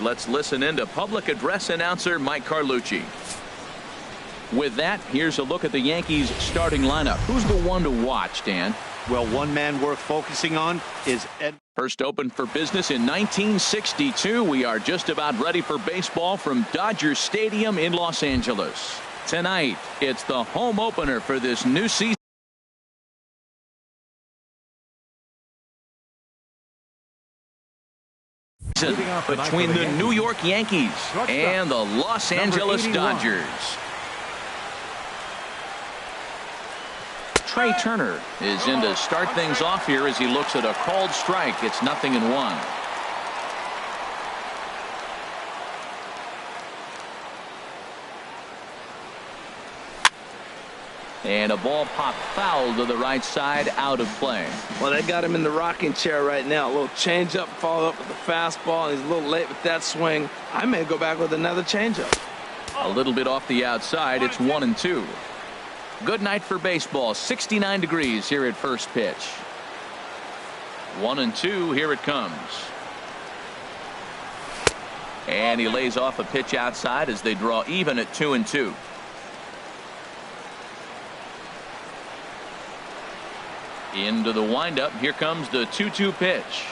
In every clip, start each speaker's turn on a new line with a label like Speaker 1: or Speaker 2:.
Speaker 1: let's listen in to public address announcer Mike Carlucci. With that, here's a look at the Yankees starting lineup. Who's the one to watch, Dan?
Speaker 2: Well, one man worth focusing on is Ed.
Speaker 1: First opened for business in 1962. We are just about ready for baseball from Dodger Stadium in Los Angeles. Tonight, it's the home opener for this new season between the New York Yankees and the Los Angeles Dodgers. Trey Turner is in to start things off here as he looks at a called strike. It's 0-1. And a ball popped foul to the right side, out of play.
Speaker 3: Well, they got him in the rocking chair right now. A little changeup, followed up with a fastball. He's a little late with that swing. I may go back with another changeup.
Speaker 1: A little bit off the outside. It's 1-2. Good night for baseball. 69 degrees here at first pitch. 1-2. Here it comes. And he lays off a pitch outside as they draw even at 2-2. Into the windup. Here comes the 2-2 pitch.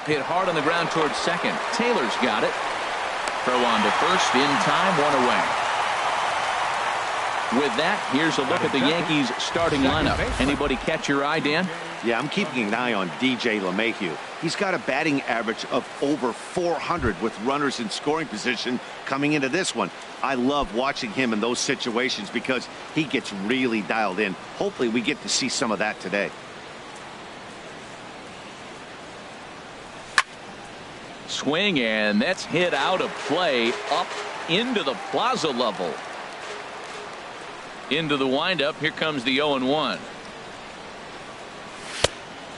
Speaker 1: Hit hard on the ground towards second. Taylor's got it. Throw on to first in time. One away. With that, here's a look at the Yankees starting lineup. Anybody catch your eye, Dan?
Speaker 2: Yeah, I'm keeping an eye on DJ LeMahieu. He's got a batting average of over 400 with runners in scoring position coming into this one. I love watching him in those situations because he gets really dialed in. Hopefully we get to see some of that today.
Speaker 1: Swing, and that's hit out of play up into the plaza level. Into the windup. Here comes the 0-1.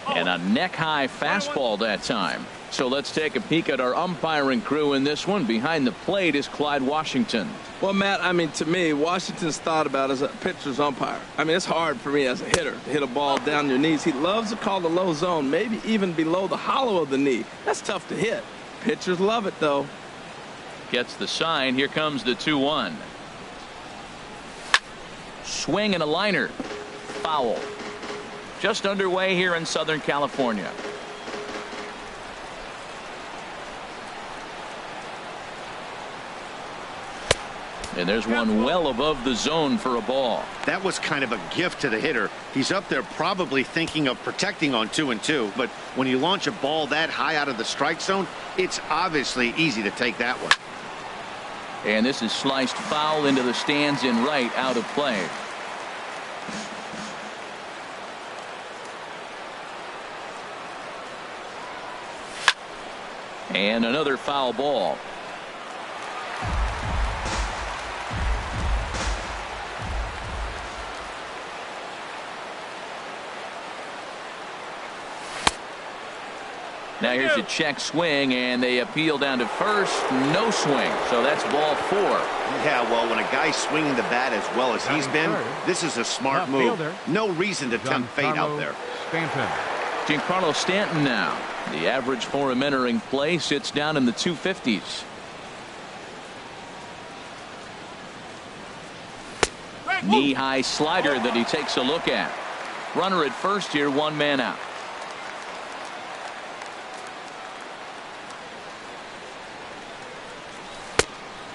Speaker 1: And a neck-high fastball that time. So let's take a peek at our umpiring crew in this one. Behind the plate is Clyde Washington.
Speaker 3: Well, Matt, I mean, to me, Washington's thought about as a pitcher's umpire. I mean, it's hard for me as a hitter to hit a ball down your knees. He loves to call the low zone, maybe even below the hollow of the knee. That's tough to hit. Pitchers love it, though.
Speaker 1: Gets the sign. Here comes the 2-1. Swing and a liner. Foul. Just underway here in Southern California. And there's one well above the zone for a ball.
Speaker 2: That was kind of a gift to the hitter. He's up there probably thinking of protecting on 2-2, but when you launch a ball that high out of the strike zone, it's obviously easy to take that one.
Speaker 1: And this is sliced foul into the stands in right, out of play. And another foul ball. Now here's a check swing, and they appeal down to first. No swing, so that's ball 4.
Speaker 2: Yeah, well, when a guy's swinging the bat as well as he's been, this is a smart move. No reason to tempt fate out there.
Speaker 1: Giancarlo Stanton now. The average for him entering play sits down in the 250s. Knee-high slider that he takes a look at. Runner at first here, one man out.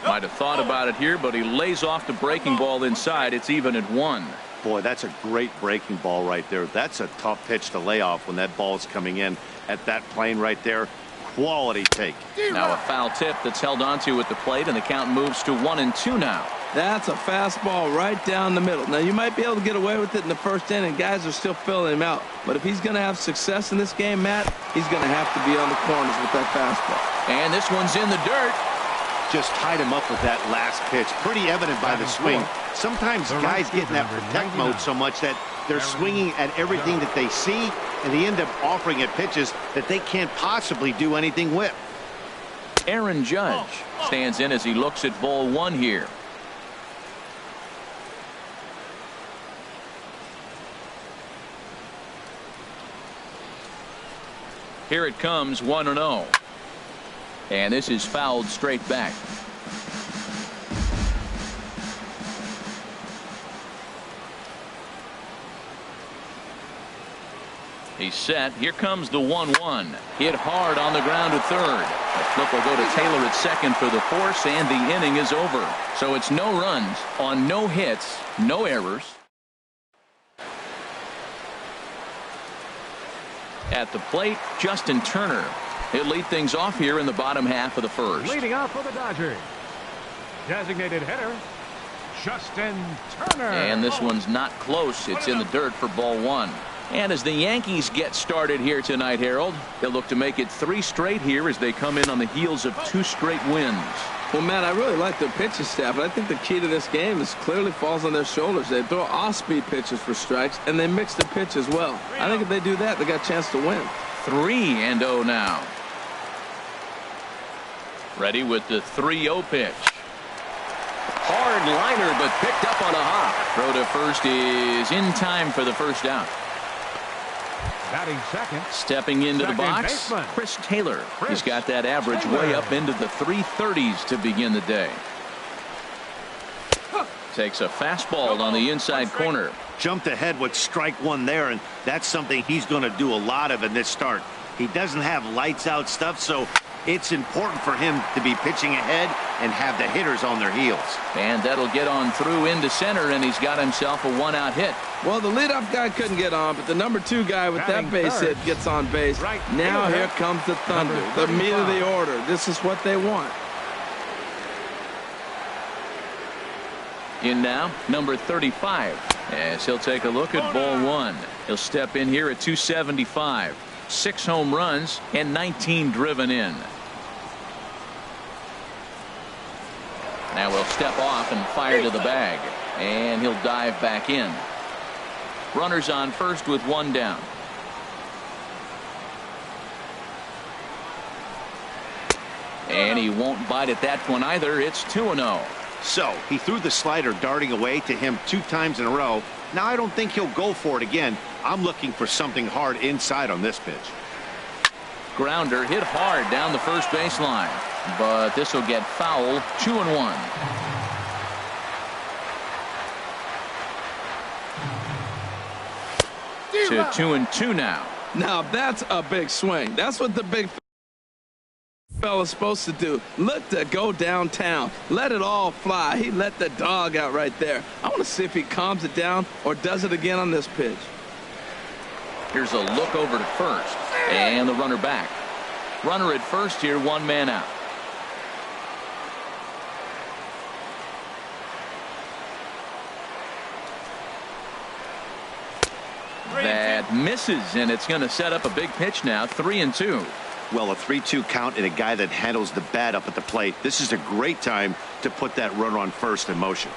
Speaker 1: Might have thought about it here, but he lays off the breaking ball inside. It's even at 1.
Speaker 2: Boy, that's a great breaking ball right there. That's a tough pitch to lay off when that ball's coming in at that plane right there. Quality take.
Speaker 1: Now a foul tip that's held onto at the plate, and the count moves to 1-2 now.
Speaker 3: That's a fastball right down the middle. Now, you might be able to get away with it in the first inning. Guys are still filling him out. But if he's going to have success in this game, Matt, he's going to have to be on the corners with that fastball.
Speaker 1: And this one's in the dirt.
Speaker 2: Just tied him up with that last pitch. Pretty evident by the swing. Sometimes guys get in that protect mode so much that they're swinging at everything that they see, and they end up offering at pitches that they can't possibly do anything with.
Speaker 1: Aaron Judge stands in as he looks at ball 1 here. Here it comes, 1-0. And this is fouled straight back. He's set. Here comes the 1-1. Hit hard on the ground to third. The flip will go to Taylor at second for the force, and the inning is over. So it's no runs on no hits, no errors. At the plate, Justin Turner. He'll lead things off here in the bottom half of the first.
Speaker 4: Leading off for the Dodgers, designated hitter, Justin Turner.
Speaker 1: And this one's not close. It's in the dirt for ball one. And as the Yankees get started here tonight, Harold, they'll look to make it 3 straight here as they come in on the heels of 2 straight wins.
Speaker 3: Well, Matt, I really like their pitching staff, but I think the key to this game is clearly falls on their shoulders. They throw off-speed pitches for strikes, and they mix the pitch as well. I think if they do that, they got a chance to win.
Speaker 1: 3-0 now. Ready with the 3-0 pitch. Hard liner, but picked up on a hop. Throw to first is in time for the first out.
Speaker 4: Batting second.
Speaker 1: Stepping into the box,
Speaker 4: baseman,
Speaker 1: Chris Taylor. He's got that average way up into the 330s to begin the day. Takes a fastball on the inside corner.
Speaker 2: Jumped ahead with strike one there, and that's something he's going to do a lot of in this start. He doesn't have lights out stuff, so it's important for him to be pitching ahead and have the hitters on their heels.
Speaker 1: And that'll get on through into center, and he's got himself a 1-out hit.
Speaker 3: Well, the leadoff guy couldn't get on, but the number 2 guy with that base hit gets on base. Now here comes the Thunder, the meat of the order. This is what they want.
Speaker 1: In now, number 35, as he'll take a look at ball one. He'll step in here at 275. 6 home runs and 19 driven in. Now we'll step off and fire to the bag, and he'll dive back in. Runners on first with 1 down. And he won't bite at that one either. It's 2-0.
Speaker 2: So he threw the slider darting away to him 2 times in a row. Now I don't think he'll go for it again. I'm looking for something hard inside on this pitch.
Speaker 1: Grounder hit hard down the first baseline, but this will get foul. 2-1. To 2-2 now.
Speaker 3: Now that's a big swing. That's what the big fella's supposed to do. Look to go downtown. Let it all fly. He let the dog out right there. I want to see if he calms it down or does it again on this pitch.
Speaker 1: Here's a look over to first, and the runner back. Runner at first here, 1 man out. That misses, and it's going to set up a big pitch now. 3-2.
Speaker 2: Well, a 3-2 count and a guy that handles the bat up at the plate. This is a great time to put that runner on first in motion.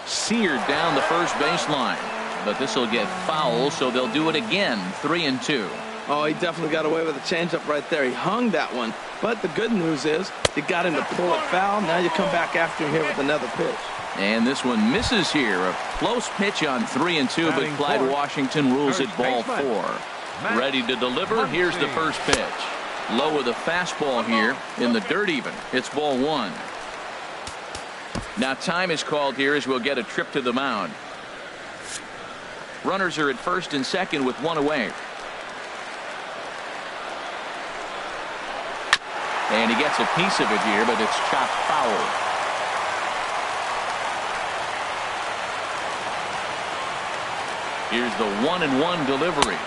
Speaker 1: Seared down the first baseline, but this will get foul, so they'll do it again. 3-2.
Speaker 3: Oh, he definitely got away with a changeup right there. He hung that one, but the good news is you got him to pull it foul. Now you come back after him here with another pitch.
Speaker 1: And this one misses here. A close pitch on 3-2, but Clyde Washington rules it ball 4. Ready to deliver. Here's the first pitch. Low with a fastball here in the dirt even. It's ball 1. Now time is called here as we'll get a trip to the mound. Runners are at first and second with 1 away. And he gets a piece of it here, but it's chopped foul. Here's the 1-1 delivery.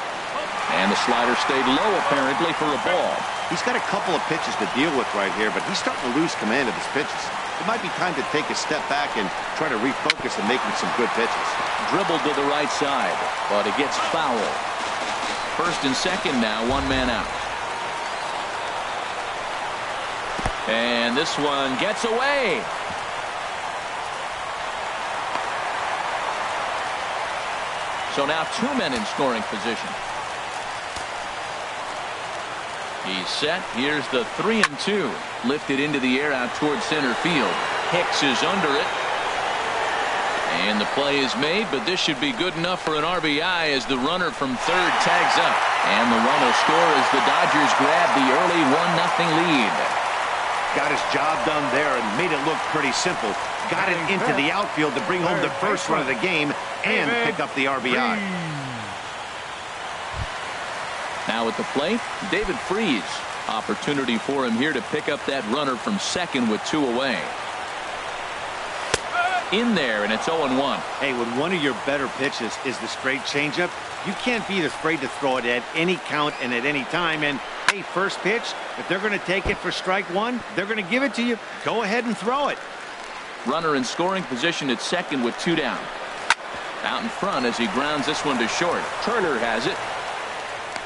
Speaker 1: And the slider stayed low apparently for a ball.
Speaker 2: He's got a couple of pitches to deal with right here, but he's starting to lose command of his pitches. It might be time to take a step back and try to refocus and making some good pitches.
Speaker 1: Dribbled to the right side, but it gets foul. First and second now, 1 man out. And this one gets away. So now 2 men in scoring position. He's set. Here's the 3-2. Lifted into the air out towards center field. Hicks is under it. And the play is made, but this should be good enough for an RBI as the runner from third tags up. And the run will score as the Dodgers grab the early 1-0 lead.
Speaker 2: Got his job done there and made it look pretty simple. Got it into the outfield to bring home the first run of the game and pick up the RBI.
Speaker 1: Now at the plate, David Freese. Opportunity for him here to pick up that runner from second with 2 away. In there, and it's 0-1.
Speaker 2: Hey, when one of your better pitches is the straight changeup, you can't be afraid to throw it at any count and at any time. And, hey, first pitch, if they're going to take it for strike one, they're going to give it to you. Go ahead and throw it.
Speaker 1: Runner in scoring position at second with 2 down. Out in front as he grounds this one to short. Turner has it.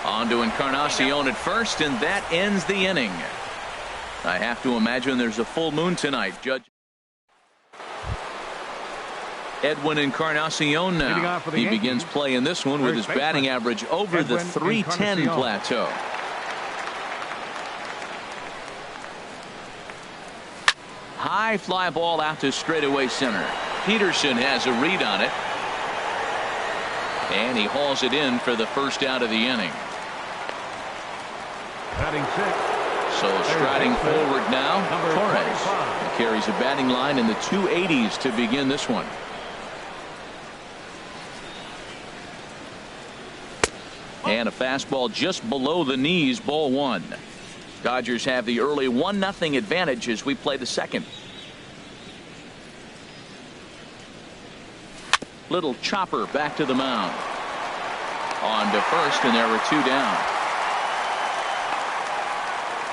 Speaker 1: On to Encarnacion at first, and that ends the inning. I have to imagine there's a full moon tonight, Judge. Edwin Encarnacion now. He begins play in this one with his batting average over the .310 plateau. High fly ball out to straightaway center. Peterson has a read on it. And he hauls it in for the first out of the inning.
Speaker 4: Batting 6.
Speaker 1: So striding forward now, Torres. He carries a batting line in the 280s to begin this one. And a fastball just below the knees, ball 1. Dodgers have the early 1-0 advantage as we play the second. Little chopper back to the mound. On to first, and there were 2 down.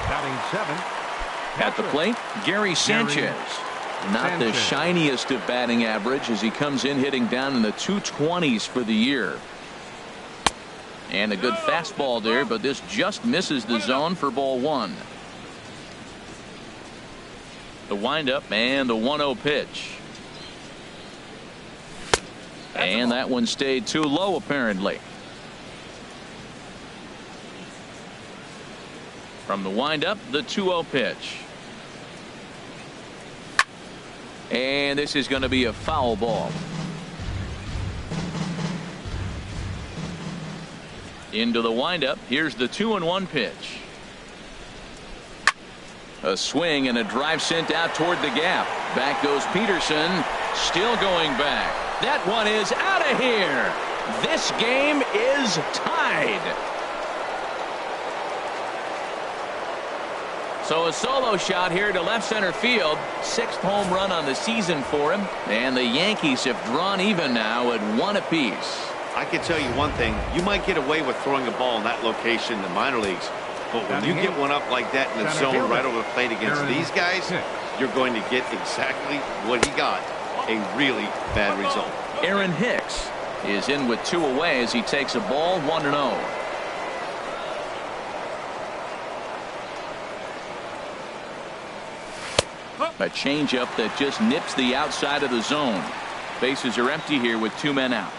Speaker 4: Batting 7.
Speaker 1: At the plate, Gary Sanchez. Not the shiniest of batting average as he comes in hitting down in the 220s for the year. And a good fastball there, but this just misses the zone for ball 1. The windup and the 1-0 pitch. And that one stayed too low apparently. From the windup, the 2-0 pitch. And this is going to be a foul ball. Into the windup. Here's the 2-1 pitch. A swing and a drive sent out toward the gap. Back goes Peterson. Still going back. That one is out of here. This game is tied. So a solo shot here to left center field. 6th home run on the season for him. And the Yankees have drawn even now at 1 apiece.
Speaker 2: I can tell you one thing. You might get away with throwing a ball in that location in the minor leagues. But when you get one up like that in the zone right over the plate against these guys, you're going to get exactly what he got. A really bad result.
Speaker 1: Aaron Hicks is in with 2 away as he takes a ball 1-0. A changeup that just nips the outside of the zone. Bases are empty here with 2 men out.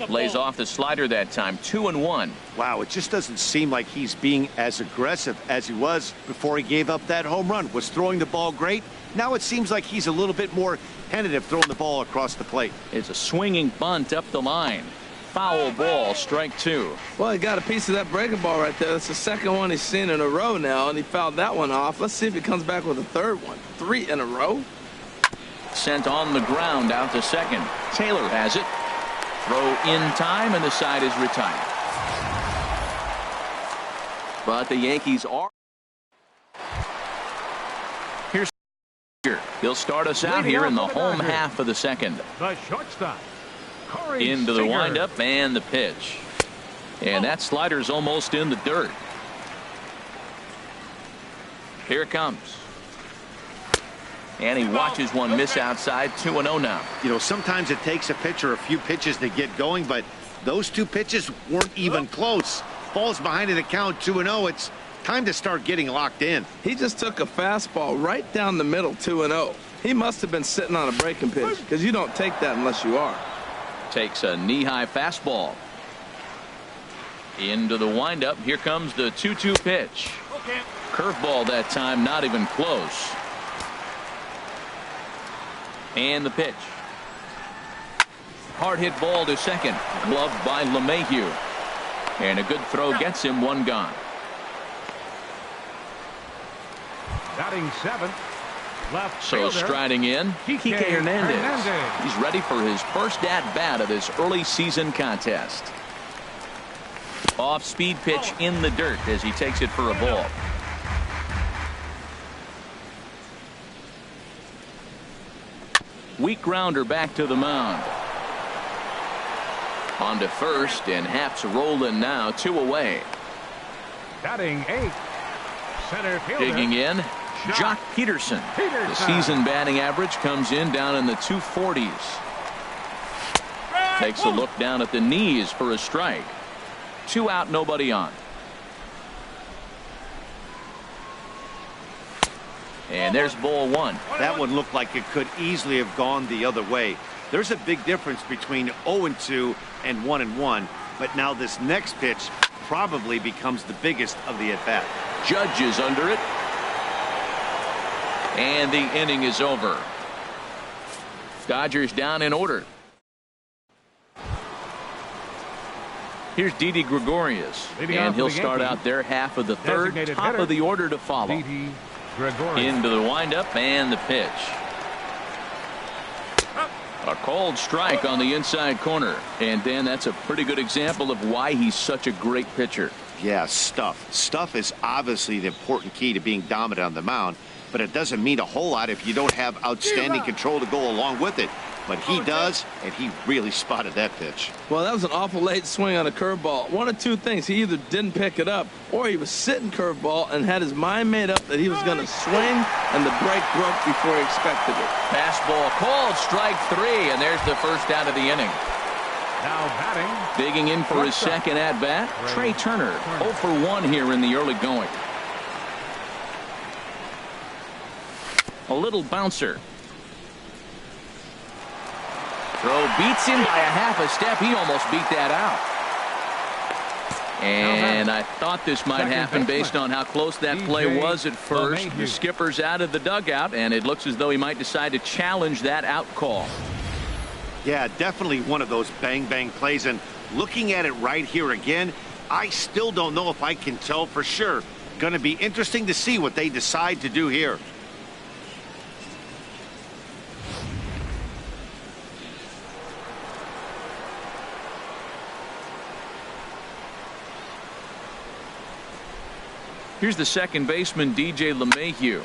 Speaker 1: Lays off the slider that time. 2-1.
Speaker 2: Wow, it just doesn't seem like he's being as aggressive as he was before he gave up that home run. Was throwing the ball great. Now it seems like he's a little bit more tentative throwing the ball across the plate.
Speaker 1: It's a swinging bunt up the line. Foul ball, strike 2.
Speaker 3: Well, he got a piece of that breaking ball right there. That's the second one he's seen in a row now, and he fouled that one off. Let's see if he comes back with a third one. 3 in a row.
Speaker 1: Sent on the ground out to second. Taylor has it. Throw in time, and the side is retired. But the Yankees are. Here's he'll start us out here in the home half of the second.
Speaker 4: The shortstop. Corey
Speaker 1: Into the
Speaker 4: Seager.
Speaker 1: windup and the pitch. And that slider's almost in the dirt. Here it comes. And he watches one miss outside. 2-0 now.
Speaker 2: You know, sometimes it takes a pitcher a few pitches to get going, but those 2 pitches weren't even close. Falls behind in the count 2-0. It's time to start getting locked in.
Speaker 3: He just took a fastball right down the middle, 2-0. He must have been sitting on a breaking pitch because you don't take that unless you are.
Speaker 1: Takes a knee-high fastball. Into the windup. Here comes the 2-2 pitch. Curveball that time, not even close. And the pitch. Hard hit ball to second. Gloved by LeMahieu. And a good throw gets him one gone.
Speaker 4: Batting seventh, left
Speaker 1: So
Speaker 4: fielder,
Speaker 1: striding in, Kike Hernandez.
Speaker 4: Hernandez.
Speaker 1: He's ready for his first at-bat of this early season contest. Off-speed pitch in the dirt as he takes it for a ball. Weak grounder back to the mound. On to first, and Happ's rolling now, 2 away.
Speaker 4: Batting eighth, center fielder.
Speaker 1: Digging in, Jock Peterson. The season batting average comes in down in the 240s. Takes a look down at the knees for a strike. 2 out, nobody on. And there's ball 1.
Speaker 2: That one looked like it could easily have gone the other way. There's a big difference between 0-2 and 1-1, but now this next pitch probably becomes the biggest of the at-bat.
Speaker 1: Judge is under it. And the inning is over. Dodgers down in order. Here's Didi Gregorius, and he'll start out their half of the third, top of the order to follow. Into the windup and the pitch. A called strike on the inside corner. And Dan, that's a pretty good example of why he's such a great pitcher.
Speaker 2: Yeah, stuff. Stuff is obviously the important key to being dominant on the mound, but it doesn't mean a whole lot if you don't have outstanding control to go along with it. But he does, and he really spotted that pitch.
Speaker 3: Well, that was an awful late swing on a curveball. One of two things. He either didn't pick it up, or he was sitting curveball and had his mind made up that he was going to swing, and the break broke before he expected it.
Speaker 1: Fastball called, strike 3, and there's the first out of the inning.
Speaker 4: Now batting.
Speaker 1: Digging in for his second at-bat, Trey Turner. 0 for 1 here in the early going. A little bouncer. Throw beats him by a half a step. He almost beat that out. And I thought this might happen based on how close that play was at first. The skipper's out of the dugout, and it looks as though he might decide to challenge that out call.
Speaker 2: Yeah, definitely one of those bang-bang plays. And looking at it right here again, I still don't know if I can tell for sure. Going to be interesting to see what they decide to do here.
Speaker 1: Here's the second baseman, DJ LeMahieu.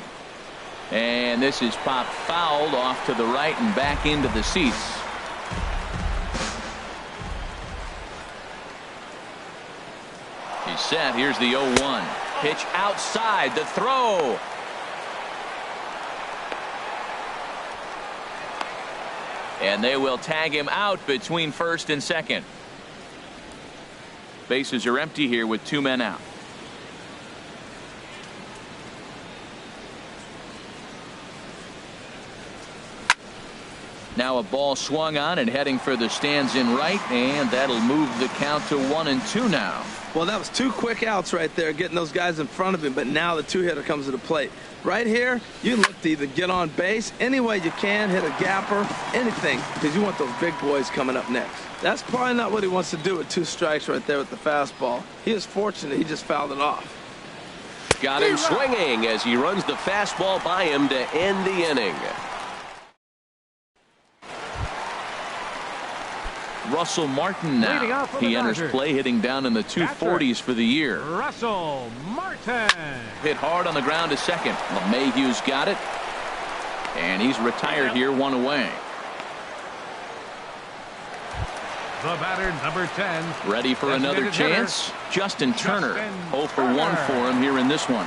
Speaker 1: And this is popped fouled off to the right and back into the seats. He's set. Here's the 0-1. Pitch outside. The throw. And they will tag him out between first and second. Bases are empty here with 2 men out. Now a ball swung on and heading for the stands in right, and that'll move the count to 1-2 now.
Speaker 3: Well, that was 2 quick outs right there, getting those guys in front of him, but now the 2-hitter comes to the plate. Right here, you look to either get on base any way you can, hit a gapper, anything, because you want those big boys coming up next. That's probably not what he wants to do with 2 strikes right there with the fastball. He is fortunate he just fouled it off.
Speaker 5: Got him swinging as he runs the fastball by him to end the inning.
Speaker 1: Russell Martin now. He enters play hitting down in the 240s for the year.
Speaker 4: Russell Martin.
Speaker 1: Hit hard on the ground to second. LeMahieu's got it. And he's retired here, 1 away.
Speaker 4: The batter, number 10.
Speaker 1: Ready for another chance. Justin Turner. 0 for 1 for him here in this one.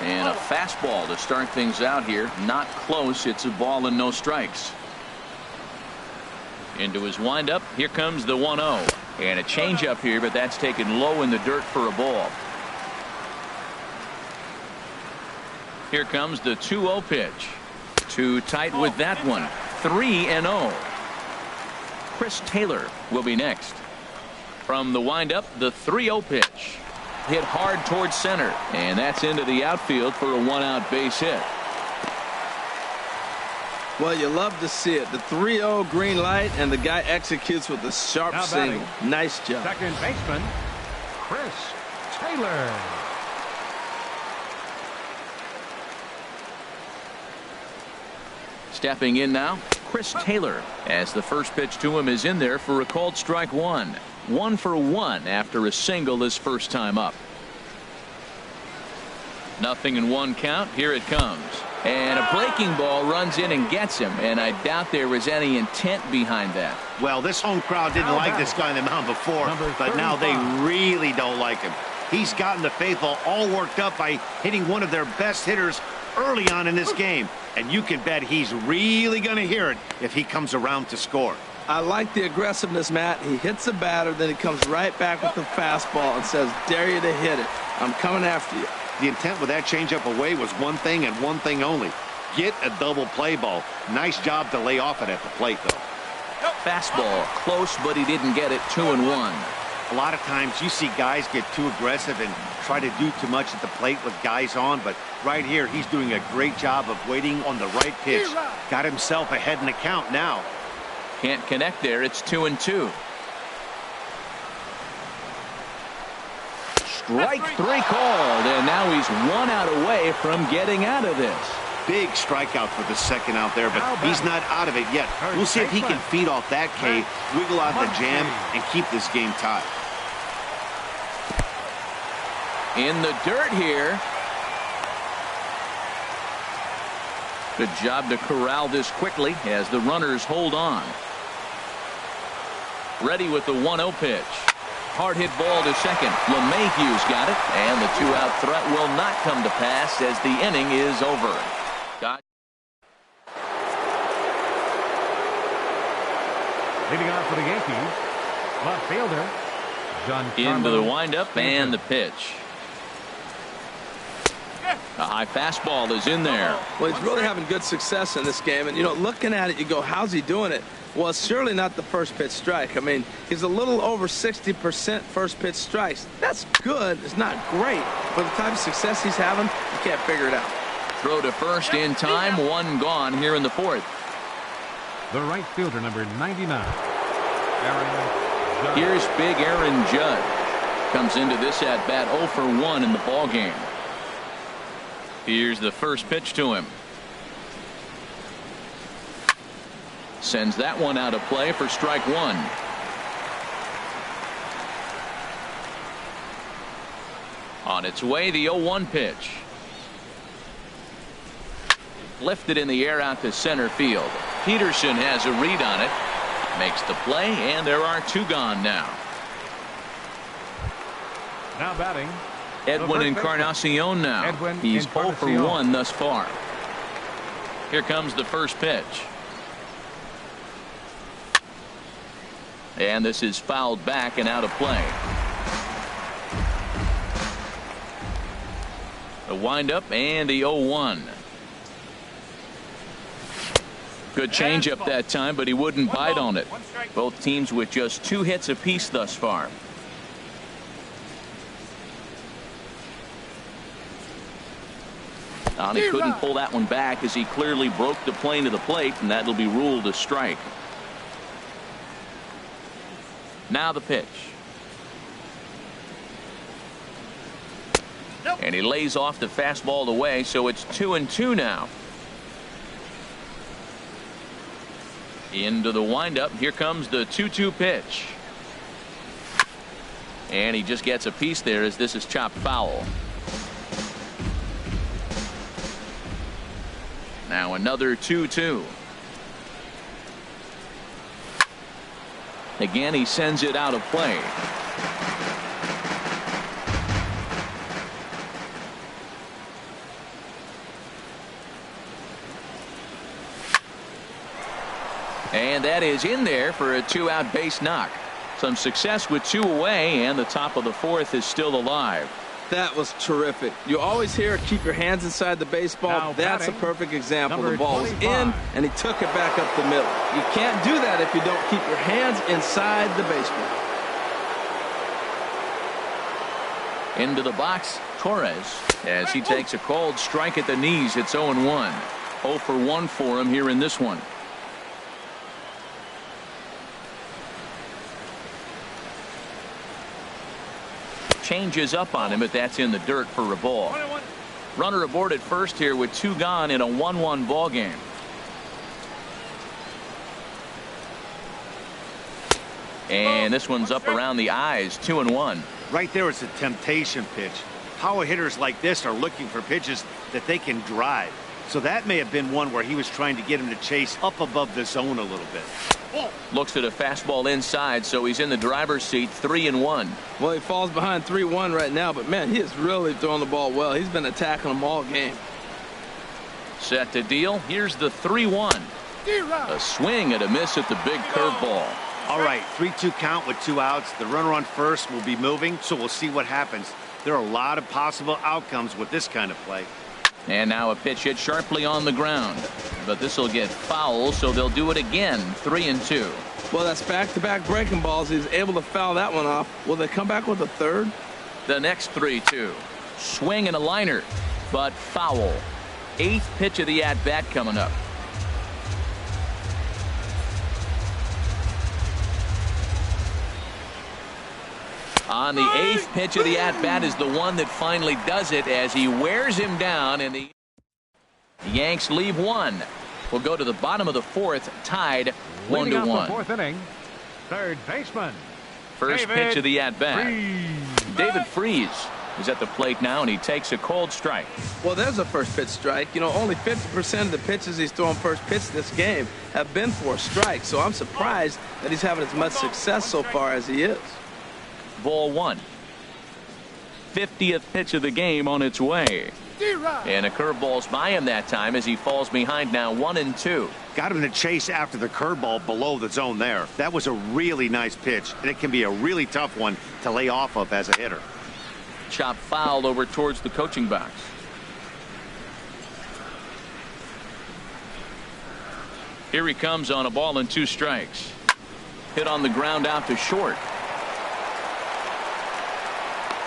Speaker 1: And a fastball to start things out here. Not close. It's a ball and no strikes. Into his windup. Here comes the 1-0. And a changeup here, but that's taken low in the dirt for a ball. Here comes the 2-0 pitch. Too tight with that one. 3-0. Chris Taylor will be next. From the windup, the 3-0 pitch. Hit hard towards center. And that's into the outfield for a 1-out base hit.
Speaker 3: Well, you love to see it. The 3-0 green light, and the guy executes with a sharp
Speaker 4: Now
Speaker 3: single.
Speaker 4: batting,
Speaker 3: Nice job.
Speaker 4: second baseman, Chris Taylor.
Speaker 1: Stepping in now, Chris Taylor, as the first pitch to him is in there for a called strike one. 1 for 1 after a single his first time up. 0-1 count. Here it comes. And a breaking ball runs in and gets him, and I doubt there was any intent behind that.
Speaker 2: Well, this home crowd didn't like this guy on the mound before, but now they really don't like him. He's gotten the faithful all worked up by hitting one of their best hitters early on in this game, and you can bet he's really going to hear it if he comes around to score.
Speaker 3: I like the aggressiveness, Matt. He hits the batter, then he comes right back with the fastball and says, dare you to hit it. I'm coming after you.
Speaker 2: The intent with that changeup away was one thing and one thing only. Get a double play ball. Nice job to lay off it at the plate, though.
Speaker 1: Fastball close, but he didn't get it. 2-1.
Speaker 2: A lot of times you see guys get too aggressive and try to do too much at the plate with guys on, but right here he's doing a great job of waiting on the right pitch. Got himself ahead in the count now.
Speaker 1: Can't connect there. It's 2-2. Strike 3 called, and now he's 1 out away from getting out of this.
Speaker 2: Big strikeout for the second out there, but he's not out of it yet. We'll see if he can feed off that K, wiggle out the jam, and keep this game tied.
Speaker 1: In the dirt here. Good job to corral this quickly as the runners hold on. Ready with the 1-0 pitch. Hard hit ball to second. LeMahieu's got it, and the 2-out threat will not come to pass as the inning is over.
Speaker 4: Leading off for the Yankees, left fielder, Giancarlo
Speaker 1: Into the windup
Speaker 4: Stanton.
Speaker 1: and the pitch. A high fastball is in there.
Speaker 3: Well, he's really having good success in this game. And, you know, looking at it, you go, how's he doing it? Well, it's surely not the first pitch strike. I mean, he's a little over 60% first pitch strikes. That's good. It's not great. But the type of success he's having, you can't figure it out.
Speaker 1: Throw to first in time. 1 gone here in the 4th.
Speaker 4: The right fielder, number 99, Aaron Judge.
Speaker 1: Here's big Aaron Judge. Comes into this at bat 0 for 1 in the ball game. Here's the first pitch to him. Sends that one out of play for strike 1. On its way, the 0-1 pitch. Lifted in the air out to center field. Peterson has a read on it. Makes the play, and there are 2 gone now.
Speaker 4: Now batting,
Speaker 1: Edwin Encarnacion now.
Speaker 4: Edwin
Speaker 1: He's 0 for
Speaker 4: Encarnacion.
Speaker 1: 1 thus far. Here comes the first pitch. And this is fouled back and out of play. The windup and the 0-1. Good changeup that time, but he wouldn't bite on it. Both teams with just 2 hits apiece thus far. And he couldn't pull that one back as he clearly broke the plane to the plate, and that'll be ruled a strike. Now the pitch. And he lays off the fastball away, so it's 2-2 now. Into the windup. Here comes the 2-2 pitch. And he just gets a piece there as this is chopped foul. Now another 2-2. Again, he sends it out of play. And that is in there for a 2-out base knock. Some success with 2 away, and the top of the 4th is still alive.
Speaker 3: That was terrific. You always hear keep your hands inside the baseball.
Speaker 4: Now
Speaker 3: That's a
Speaker 4: batting,
Speaker 3: perfect example.
Speaker 4: number
Speaker 3: The ball was
Speaker 4: 25.
Speaker 3: in, and he took it back up the middle. You can't do that if you don't keep your hands inside the baseball.
Speaker 1: Into the box, Torres, as he takes a called strike at the knees. It's 0-1. 0 for 1 for him here in this one. Changes up on him, but that's in the dirt for a ball. Runner aboard at first here with 2 gone in a 1-1 ball game. And this one's up around the eyes, 2-1.
Speaker 2: Right there is a temptation pitch. Power hitters like this are looking for pitches that they can drive. So that may have been one where he was trying to get him to chase up above the zone a little bit.
Speaker 1: Looks at a fastball inside, so he's in the driver's seat, 3-1.
Speaker 3: Well, he falls behind 3-1 right now, but man, he is really throwing the ball well. He's been attacking them all game.
Speaker 1: Set to deal. Here's the 3-1. A swing and a miss at the big curveball.
Speaker 2: All right, 3-2 count with 2 outs. The runner on first will be moving, so we'll see what happens. There are a lot of possible outcomes with this kind of play.
Speaker 1: And now a pitch hit sharply on the ground. But this will get foul, so they'll do it again, 3-2.
Speaker 3: Well, that's back-to-back breaking balls. He's able to foul that one off. Will they come back with a third?
Speaker 1: The next 3-2. Swing and a liner, but foul. 8th pitch of the at-bat coming up. On the 8th pitch of the at-bat is the one that finally does it as he wears him down, and the Yanks leave 1. We'll go to the bottom of the 4th, tied 1-1.
Speaker 4: Leading off the 4th inning, third baseman.
Speaker 1: First
Speaker 4: David
Speaker 1: pitch of the at-bat.
Speaker 4: Freese.
Speaker 1: David Freese is at the plate now, and he takes a cold strike.
Speaker 3: Well, there's a first pitch strike. You know, only 50% of the pitches he's throwing first pitch this game have been for a strike. So I'm surprised that he's having as much success so far as he is.
Speaker 1: Ball 1. 50th pitch of the game on its way. And a curveball's by him that time as he falls behind now 1-2.
Speaker 2: Got him to chase after the curveball below the zone there. That was a really nice pitch, and it can be a really tough one to lay off of as a hitter.
Speaker 1: Chop fouled over towards the coaching box. Here he comes on a ball and 2 strikes. Hit on the ground out to short.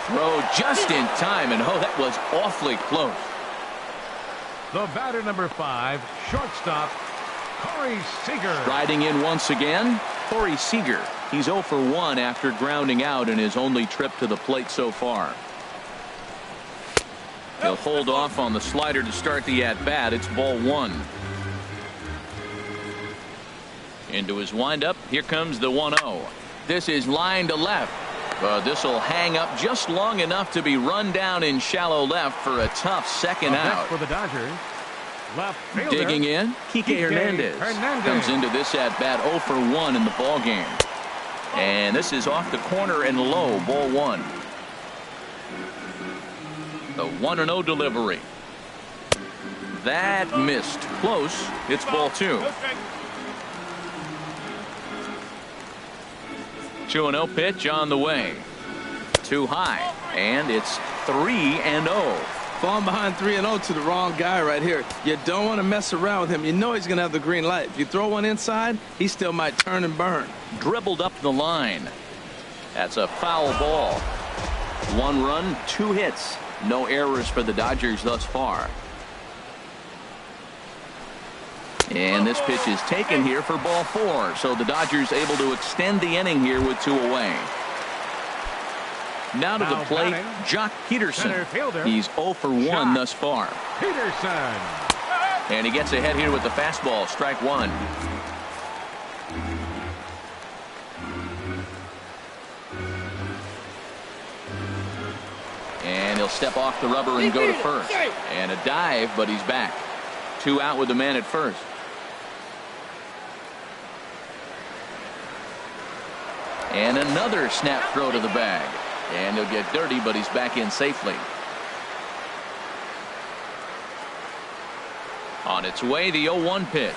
Speaker 1: Throw just in time, and oh, that was awfully close.
Speaker 4: The batter, number 5, shortstop, Corey Seager.
Speaker 1: Riding in once again, Corey Seager. He's 0 for 1 after grounding out in his only trip to the plate so far. He'll hold off on the slider to start the at-bat. It's ball 1. Into his windup. Here comes the 1-0. This is line to left. But this will hang up just long enough to be run down in shallow left for a tough second out.
Speaker 4: For the Dodgers, left fielder,
Speaker 1: Digging in, Kike Hernandez comes into this at bat 0 for 1 in the ball game. And this is off the corner and low, ball 1. The 1-0 delivery. That missed. Close. It's ball 2. 2-0 pitch on the way. Too high, and it's 3-0.
Speaker 3: Falling behind 3-0 to the wrong guy right here. You don't want to mess around with him. You know he's going to have the green light. If you throw one inside, he still might turn and burn.
Speaker 1: Dribbled up the line. That's a foul ball. 1 run, 2 hits. No errors for the Dodgers thus far. And this pitch is taken here for ball 4. So the Dodgers able to extend the inning here with 2 away. Now to the plate, Jock Peterson. He's 0 for 1 thus far.
Speaker 4: Peterson.
Speaker 1: And he gets ahead here with the fastball, strike 1. And he'll step off the rubber and go to first. And a dive, but he's back. 2 out with the man at first. And another snap throw to the bag. And he'll get dirty, but he's back in safely. On its way, the 0-1 pitch.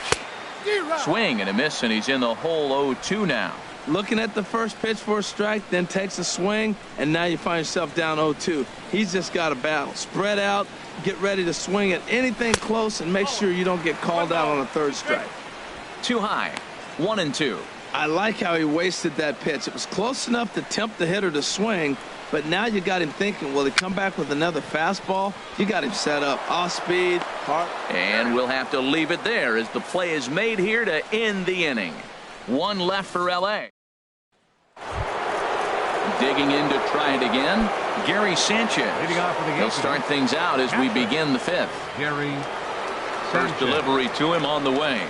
Speaker 1: Swing and a miss, and he's in the hole 0-2 now.
Speaker 3: Looking at the first pitch for a strike, then takes a swing, and now you find yourself down 0-2. He's just got a battle. Spread out, get ready to swing at anything close, and make sure you don't get called out on a 3rd strike.
Speaker 1: Too high. 1-2.
Speaker 3: I like how he wasted that pitch. It was close enough to tempt the hitter to swing, but now you got him thinking, will he come back with another fastball? You got him set up. Off speed, hard.
Speaker 1: And we'll have to leave it there as the play is made here to end the inning. One left for L.A. Digging in to try it again, Gary Sanchez.
Speaker 4: Leading off for the
Speaker 1: He'll
Speaker 4: Yankees.
Speaker 1: start things out as we begin the fifth.
Speaker 4: Gary
Speaker 1: First
Speaker 4: Sanchez.
Speaker 1: delivery to him on the way.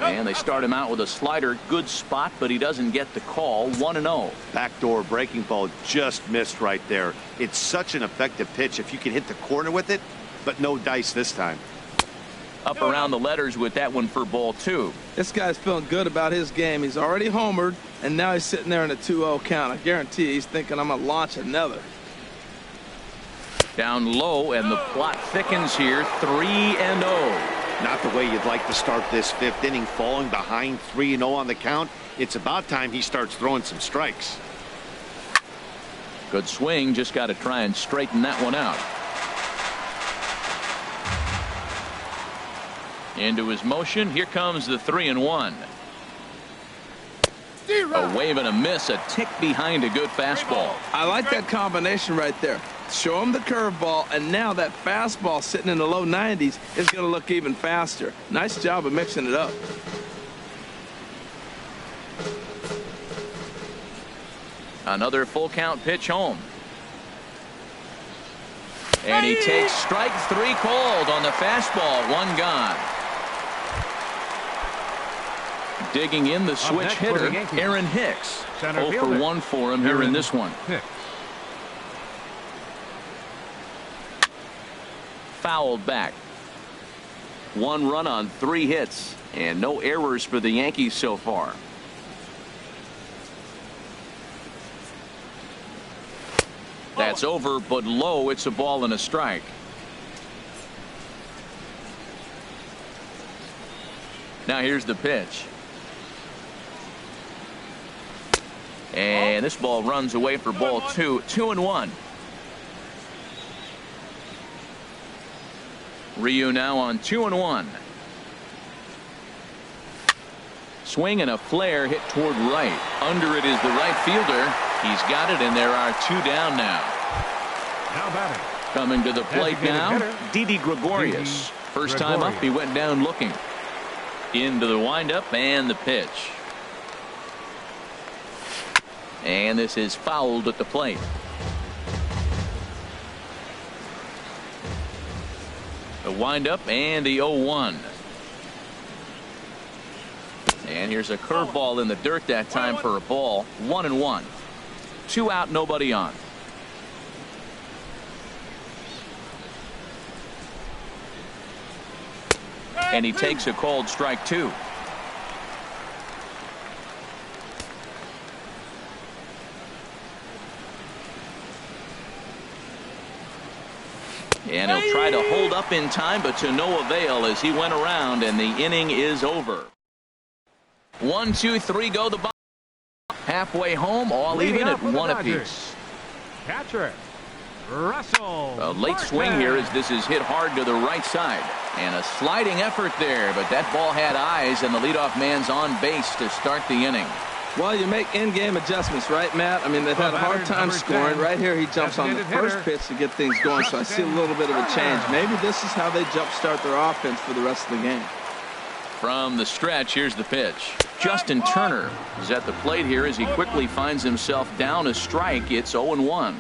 Speaker 1: And they start him out with a slider. Good spot, but he doesn't get the call. 1-0.
Speaker 2: Backdoor breaking ball just missed right there. It's such an effective pitch if you can hit the corner with it, but no dice this time.
Speaker 1: Up around the letters with that one for ball 2.
Speaker 3: This guy's feeling good about his game. He's already homered, and now he's sitting there in a 2-0 count. I guarantee he's thinking, I'm going to launch another.
Speaker 1: Down low, and the plot thickens here. 3-0.
Speaker 2: Not the way you'd like to start this fifth inning, falling behind 3-0 on the count. It's about time he starts throwing some strikes.
Speaker 1: Good swing. Just got to try and straighten that one out. Into his motion. Here comes the 3-1. A wave and a miss. A tick behind a good fastball.
Speaker 3: I like that combination right there. Show him the curveball, and now that fastball sitting in the low 90s is going to look even faster. Nice job of mixing it up.
Speaker 1: Another full count pitch home. And he takes strike 3 called on the fastball. 1 gone. Digging in the switch
Speaker 4: next for the
Speaker 1: hitter,
Speaker 4: Yankees.
Speaker 1: Aaron Hicks.
Speaker 4: Center
Speaker 1: 0 for
Speaker 4: fielder,
Speaker 1: 1 for him here in this one.
Speaker 4: Hicks.
Speaker 1: Fouled back. 1 run on 3 hits, and no errors for the Yankees so far. That's over, but low. It's a ball and a strike. Now here's the pitch. And this ball runs away for ball 2. 2-1. Ryu now on 2-1. Swing and a flare hit toward right. Under it is the right fielder. He's got it, and there are 2 down now.
Speaker 4: Now batting.
Speaker 1: Coming to the plate
Speaker 4: Designated
Speaker 1: now,
Speaker 4: hitter,
Speaker 1: Didi Gregorius. First time up, he went down looking. Into the windup and the pitch. And this is fouled at the plate. The windup and the 0-1. And here's a curveball in the dirt that time for a ball. 1-1. 2 out, nobody on. And he takes a called strike 2. And he'll try to hold up in time, but to no avail as he went around, and the inning is over. 1, 2, 3 go the bottom. Halfway home, all
Speaker 4: Leading
Speaker 1: even
Speaker 4: off
Speaker 1: at
Speaker 4: for the
Speaker 1: 1
Speaker 4: Dodgers.
Speaker 1: apiece.
Speaker 4: Catcher Russell.
Speaker 1: A late
Speaker 4: Martin.
Speaker 1: swing here as this is hit hard to the right side. And a sliding effort there, but that ball had eyes, and the leadoff man's on base to start the inning.
Speaker 3: Well, you make in-game adjustments, right, Matt? I mean, they've had a hard time scoring. Right here, he jumps on the first pitch to get things going, so I see a little bit of a change. Maybe this is how they jumpstart their offense for the rest of the game.
Speaker 1: From the stretch, here's the pitch. Justin Turner is at the plate here as he quickly finds himself down a strike. It's 0-1.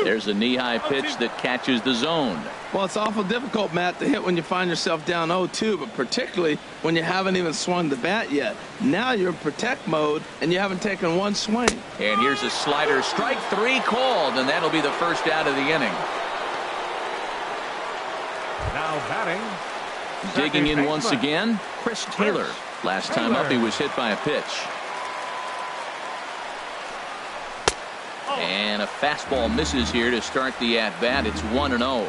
Speaker 1: There's a knee-high pitch that catches the zone.
Speaker 3: Well, it's awful difficult, Matt, to hit when you find yourself down 0-2, but particularly when you haven't even swung the bat yet. Now you're in protect mode, and you haven't taken 1 swing.
Speaker 1: And here's a slider. Strike 3 called, and that'll be the first out of the inning.
Speaker 4: Now batting.
Speaker 1: Digging in
Speaker 4: second
Speaker 1: once
Speaker 4: baseman,
Speaker 1: again, Chris Taylor. Last time up, he was hit by a pitch. And a fastball misses here to start the at-bat. It's 1-0.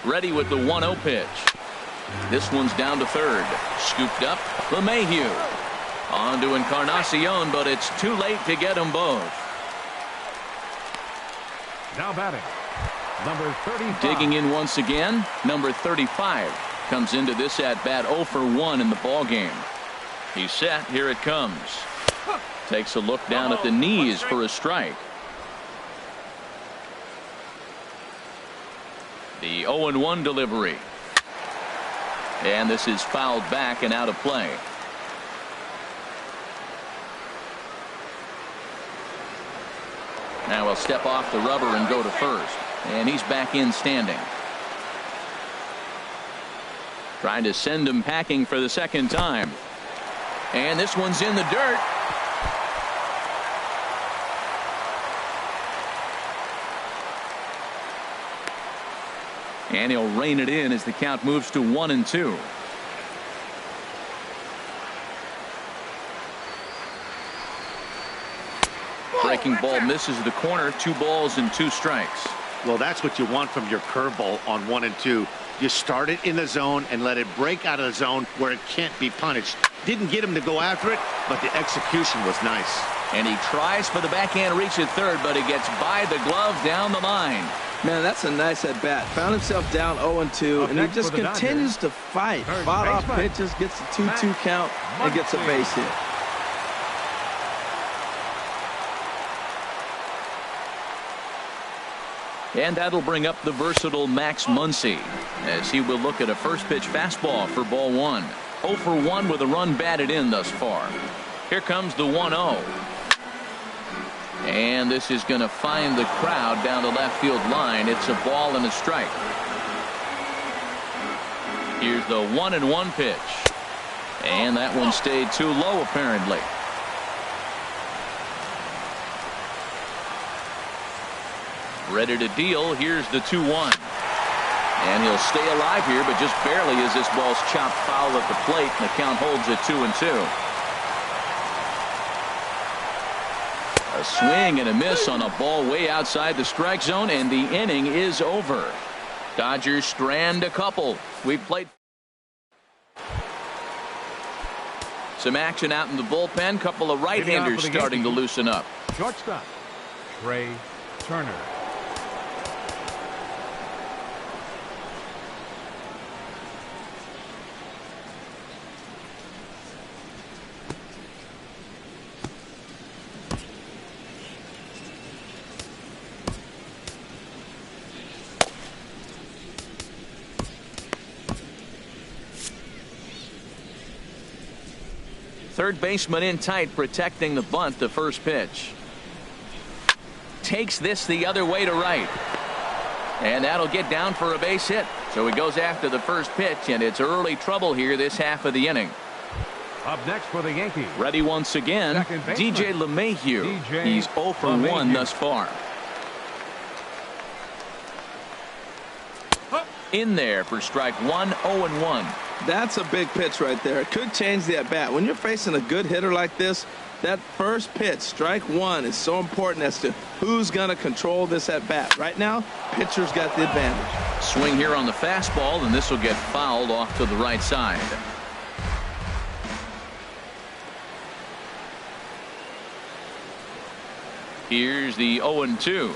Speaker 1: Ready with the 1-0 pitch. This one's down to third. Scooped up, LeMahieu. On to Encarnacion, but it's too late to get them both.
Speaker 4: Now batting, number 35.
Speaker 1: Digging in once again, number 35 comes into this at bat 0 for 1 in the ball game. He's set. Here it comes. Takes a look down at the knees for a strike. The 0-1 delivery. And this is fouled back and out of play. Now he'll step off the rubber and go to first. And he's back in standing. Trying to send him packing for the second time. And this one's in the dirt. And he'll rein it in as the count moves to 1-2. Breaking ball misses the corner. 2 balls and 2 strikes.
Speaker 2: Well, that's what you want from your curveball on 1 and 2. You start it in the zone and let it break out of the zone where it can't be punished. Didn't get him to go after it, but the execution was nice.
Speaker 1: And he tries for the backhand reach at third, but he gets by the glove down the line.
Speaker 3: Man, that's a nice at bat. Found himself down 0-2, and he just continues to fight. Fought off pitches, gets a 2-2 count, and gets a base hit.
Speaker 1: And that'll bring up the versatile Max Muncy as he will look at a first pitch fastball for ball 1. 0 for 1 with a run batted in thus far. Here comes the 1-0. And this is going to find the crowd down the left field line. It's a ball and a strike. Here's the 1-1 pitch. And that one stayed too low apparently. Ready to deal. Here's the 2-1. And he'll stay alive here, but just barely as this ball's chopped foul at the plate, and the count holds at 2-2. A swing and a miss on a ball way outside the strike zone, and the inning is over. Dodgers strand a couple. We've played some action out in the bullpen. Couple of right-handers starting to loosen up.
Speaker 4: Shortstop, Trey Turner.
Speaker 1: Third baseman in tight, protecting the bunt. The first pitch. Takes this the other way to right. And that'll get down for a base hit. So he goes after the first pitch, and it's early trouble here this half of the inning.
Speaker 4: Up next for the Yankees.
Speaker 1: Ready once again, DJ LeMahieu. He's 0 for 1 thus far. In there for strike 1, 0-1.
Speaker 3: That's a big pitch right there. It could change the at bat. When you're facing a good hitter like this, that first pitch, strike 1, is so important as to who's going to control this at bat. Right now, pitcher's got the advantage.
Speaker 1: Swing here on the fastball, and this will get fouled off to the right side. Here's the 0-2.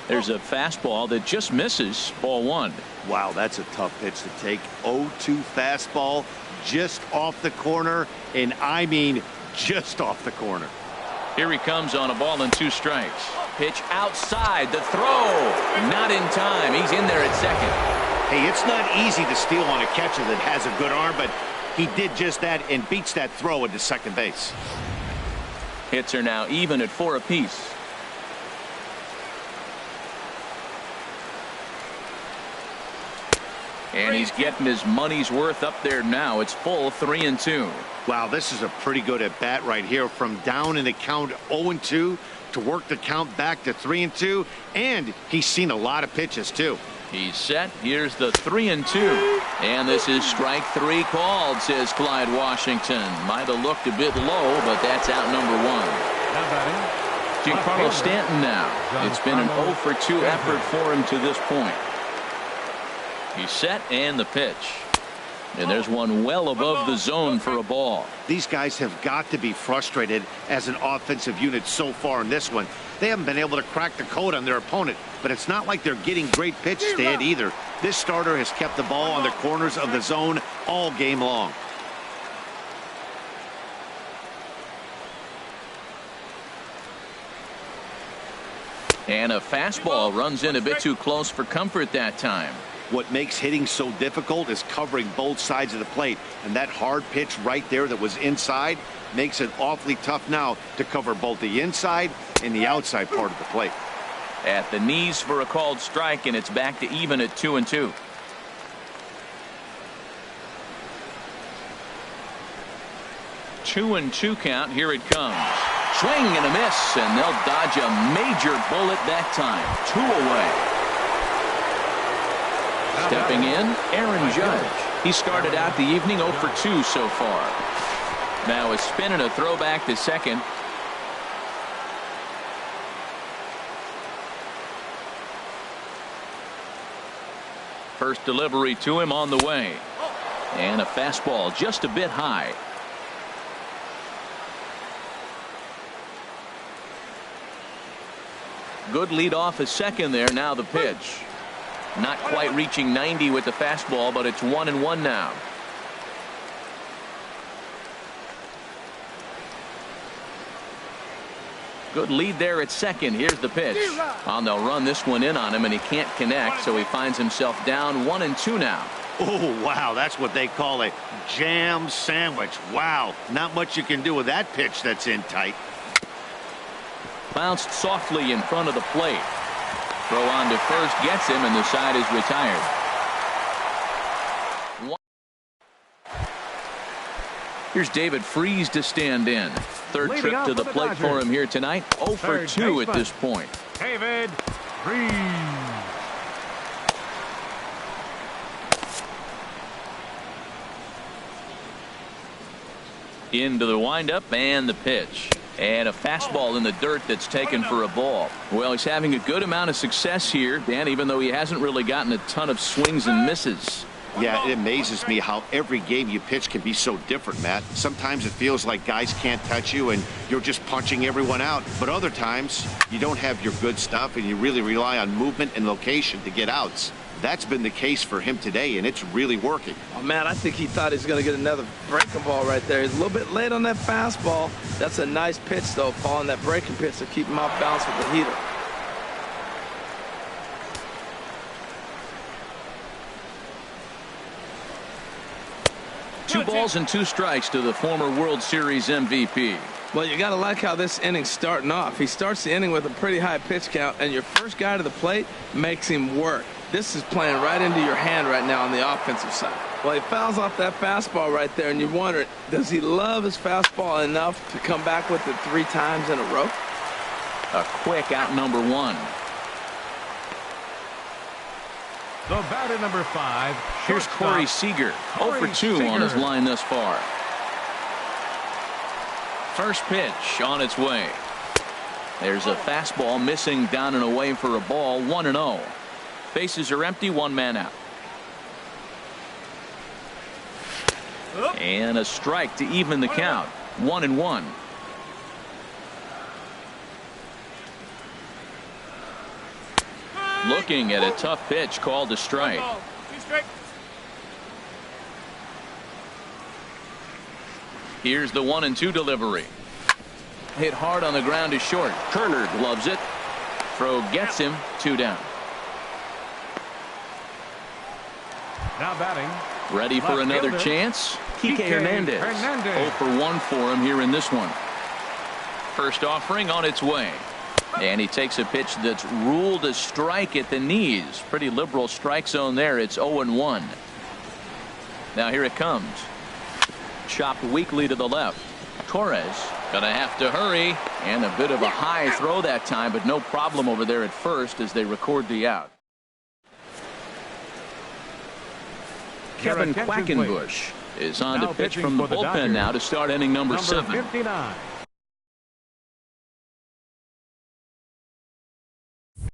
Speaker 1: There's a fastball that just misses. Ball 1.
Speaker 2: Wow, that's a tough pitch to take. 0-2 fastball just off the corner, and I mean just off the corner.
Speaker 1: Here he comes on a ball and 2 strikes. Pitch outside. The throw. Not in time. He's in there at second.
Speaker 2: Hey, it's not easy to steal on a catcher that has a good arm, but he did just that and beats that throw into second base.
Speaker 1: Hits are now even at 4 apiece. And he's getting his money's worth up there now. It's full 3-2.
Speaker 2: Wow, this is a pretty good at bat right here. From down in the count 0-2 to work the count back to 3-2. And he's seen a lot of pitches too.
Speaker 1: He's set. Here's the 3-2. And this is strike 3 called, says Clyde Washington. Might have looked a bit low, but that's out number 1. Giancarlo Stanton now. It's been an 0 for 2 effort for him to this point. He's set, and the pitch. And there's one well above the zone for a ball.
Speaker 2: These guys have got to be frustrated as an offensive unit so far in this one. They haven't been able to crack the code on their opponent, but it's not like they're getting great pitch stand either. This starter has kept the ball on the corners of the zone all game long.
Speaker 1: And a fastball runs in a bit too close for comfort that time.
Speaker 2: What makes hitting so difficult is covering both sides of the plate, and that hard pitch right there that was inside makes it awfully tough now to cover both the inside and the outside part of the plate.
Speaker 1: At the knees for a called strike, and it's back to even at 2-2. Two and two count. Here it comes. Swing and a miss, and they'll dodge a major bullet that time. 2 away. Stepping in, Aaron Judge. He started out the evening 0 for 2 so far. Now a spin and a throw back to second. First delivery to him on the way. And a fastball just a bit high. Good lead off a second there. Now the pitch. Not quite reaching 90 with the fastball, but it's 1-1 now. Good lead there at second. Here's the pitch. Well, they'll run this one in on him, and he can't connect, so he finds himself down 1-2 now.
Speaker 2: Oh, wow, that's what they call a jam sandwich. Wow, not much you can do with that pitch that's in tight.
Speaker 1: Bounced softly in front of the plate. Throw on to first gets him, and the side is retired. Here's David Freese to stand in. Third trip to the plate for him here tonight. 0 for 2 at this point.
Speaker 4: David Freese.
Speaker 1: Into the windup and the pitch. And a fastball in the dirt that's taken for a ball. Well, he's having a good amount of success here, Dan, even though he hasn't really gotten a ton of swings and misses.
Speaker 2: Yeah, it amazes me how every game you pitch can be so different, Matt. Sometimes it feels like guys can't touch you and you're just punching everyone out. But other times you don't have your good stuff and you really rely on movement and location to get outs. That's been the case for him today, and it's really working.
Speaker 3: Oh, man, I think he thought he was going to get another breaking ball right there. He's a little bit late on that fastball. That's a nice pitch, though, following that breaking pitch to keep him off balance with the heater.
Speaker 1: Two balls and 2 strikes to the former World Series MVP.
Speaker 3: Well, you got to like how this inning's starting off. He starts the inning with a pretty high pitch count, and your first guy to the plate makes him work. This is playing right into your hand right now on the offensive side. Well, he fouls off that fastball right there, and you wonder, does he love his fastball enough to come back with it 3 times in a row?
Speaker 1: A quick out number 1.
Speaker 4: The batter number 5.
Speaker 1: Here's Corey Seager. 0 for 2 on his line thus far. First pitch on its way. There's a fastball missing down and away for a ball. 1-0. Bases are empty. 1 man out. And a strike to even the count. 1-1. Looking at a tough pitch called a strike. Here's the 1-2 delivery. Hit hard on the ground to short. Turner loves it. Throw gets him. 2 down.
Speaker 4: Now batting.
Speaker 1: Ready for another chance. Kike Hernandez. 0 for 1 for him here in this one. First offering on its way. And he takes a pitch that's ruled a strike at the knees. Pretty liberal strike zone there. It's 0-1. Now here it comes. Chopped weakly to the left. Torres gonna have to hurry, and a bit of a high throw that time, but no problem over there at first as they record the out. Kevin Quackenbush is on to pitch from the bullpen now to start inning number 7.
Speaker 4: 59.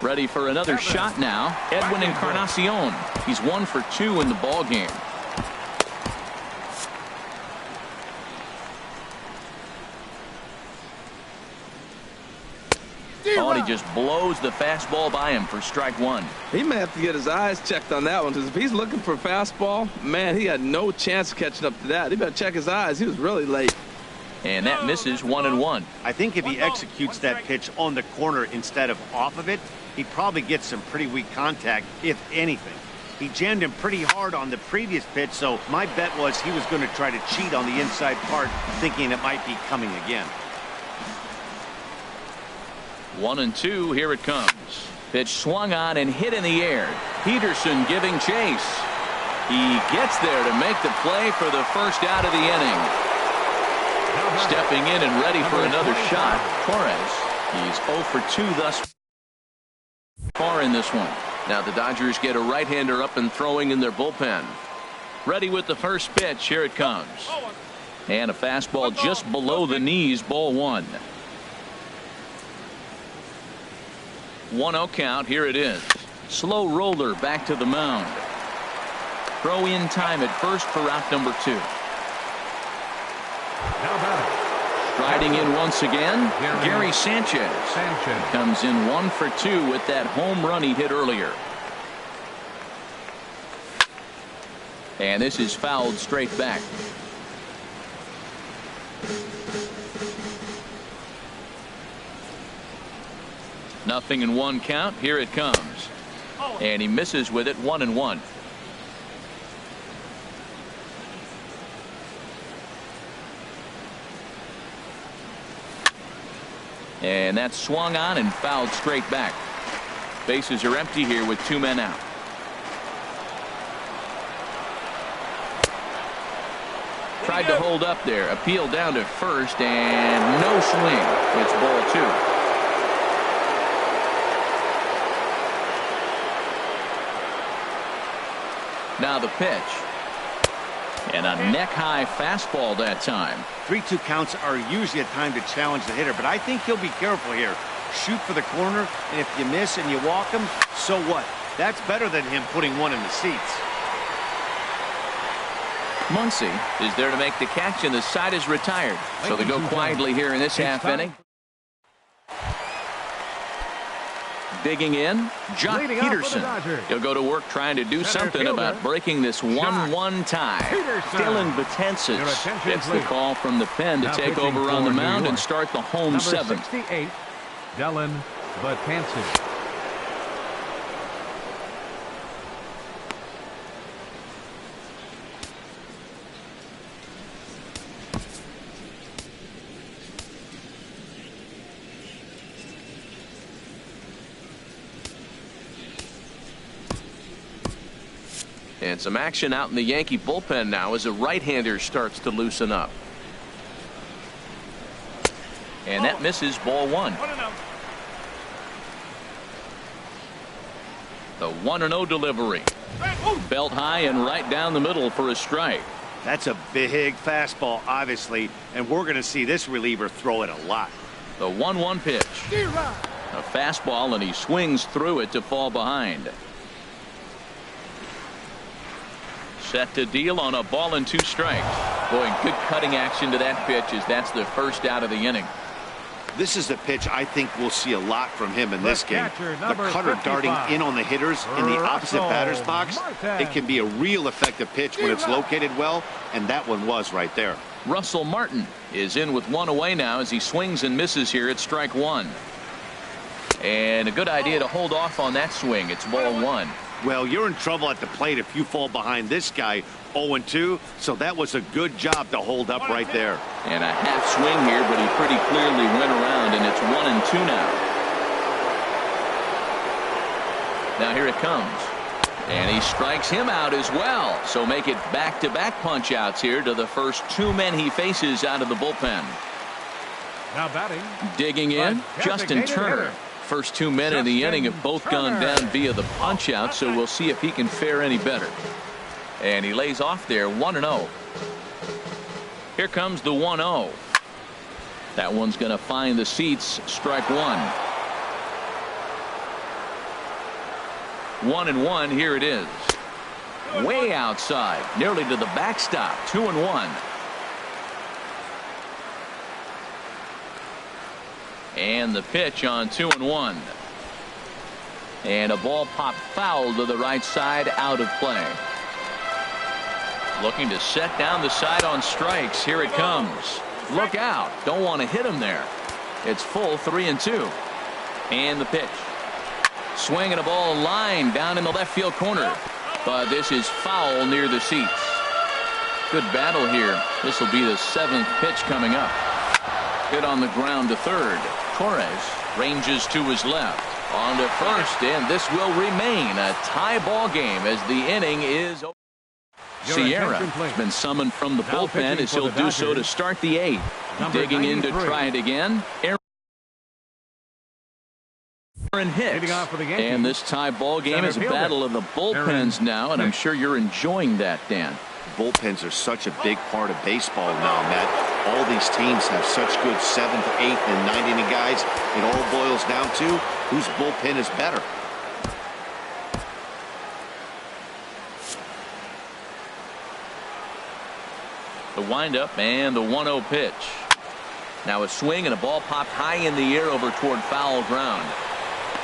Speaker 1: Ready for another shot now. Edwin Encarnacion. He's 1 for 2 in the ball game. just blows the fastball by him for strike one.
Speaker 3: He may have to get his eyes checked on that one, because if he's looking for a fastball, man, he had no chance of catching up to that. He better check his eyes. He was really late.
Speaker 1: And that misses 1-1.
Speaker 2: I think if he executes that pitch on the corner instead of off of it, he probably gets some pretty weak contact, if anything. He jammed him pretty hard on the previous pitch, so my bet was he was going to try to cheat on the inside part, thinking it might be coming again.
Speaker 1: 1-2, here it comes. Pitch swung on and hit in the air. Peterson giving chase. He gets there to make the play for the first out of the inning. Stepping in and ready for another shot, Torres. He's 0 for 2 thus far in this one.
Speaker 5: Now the Dodgers get a right-hander up and throwing in their bullpen.
Speaker 1: Ready with the first pitch. Here it comes. And a fastball just below the knees, ball one. 1-0 count. Here it is. Slow roller back to the mound. Throw in time at first for out number 2. Striding in once again, Gary Sanchez. Comes in 1 for 2 with that home run he hit earlier. And this is fouled straight back. Nothing in 1 count. Here it comes. And he misses with it. 1-1. And that's swung on and fouled straight back. Bases are empty here with 2 men out. Tried to hold up there. Appeal down to first and no swing. It's ball 2. Now the pitch. And a neck-high fastball that time.
Speaker 2: 3-2 counts are usually a time to challenge the hitter, but I think he'll be careful here. Shoot for the corner, and if you miss and you walk him, so what? That's better than him putting one in the seats.
Speaker 1: Muncy is there to make the catch, and the side is retired. So they go quietly here in this half inning. Digging in, Jock Peterson. He'll go to work trying to do something about breaking this 1-1 tie. Dylan Betances gets the call from the pen to take over on the mound and start the home 7th.
Speaker 4: 68, Dylan Betances.
Speaker 5: And some action out in the Yankee bullpen now as a right-hander starts to loosen up.
Speaker 1: And that misses, ball 1. The 1-0 delivery. Belt high and right down the middle for a strike.
Speaker 2: That's a big fastball, obviously, and we're going to see this reliever throw it a lot.
Speaker 1: The 1-1 pitch. A fastball, and he swings through it to fall behind. Set to deal on a ball and 2 strikes. Boy, good cutting action to that pitch as that's the first out of the inning.
Speaker 2: This is a pitch I think we'll see a lot from him in this game. The cutter darting in on the hitters in the opposite batter's box. It can be a real effective pitch when it's located well, and that one was right there.
Speaker 1: Russell Martin is in with 1 away now as he swings and misses here at strike 1. And a good idea to hold off on that swing. It's ball 1.
Speaker 2: Well, you're in trouble at the plate if you fall behind this guy 0-2, so that was a good job to hold up right there.
Speaker 1: And a half swing here, but he pretty clearly went around, and it's 1-2 now. Now here it comes. And he strikes him out as well. So make it back-to-back punch-outs here to the first 2 men he faces out of the bullpen.
Speaker 4: Now batting.
Speaker 1: Digging in, Justin Turner. First 2 men in the inning have both gone down via the punch-out, so we'll see if he can fare any better. And he lays off there, 1-0. Here comes the 1-0. That one's going to find the seats, strike 1. 1-1, here it is. Way outside, nearly to the backstop, 2-1. And the pitch on 2-1. And a ball popped foul to the right side, out of play. Looking to set down the side on strikes. Here it comes. Look out. Don't want to hit him there. It's full 3-2. And the pitch. Swing and a ball line down in the left field corner. But this is foul near the seats. Good battle here. This will be the 7th pitch coming up. Hit on the ground to third. Torres ranges to his left. On to first, and this will remain a tie ball game as the inning is over. Sierra has been summoned from the bullpen as he'll do so to start the 8th. Digging in to try it again. Aaron Hicks. And this tie ball game is a battle of the bullpens now, and I'm sure you're enjoying that, Dan.
Speaker 2: Bullpens are such a big part of baseball now, Matt. All these teams have such good 7th, 8th, and 9th inning guys. It all boils down to whose bullpen is better.
Speaker 1: The windup and the 1-0 pitch. Now a swing and a ball popped high in the air over toward foul ground.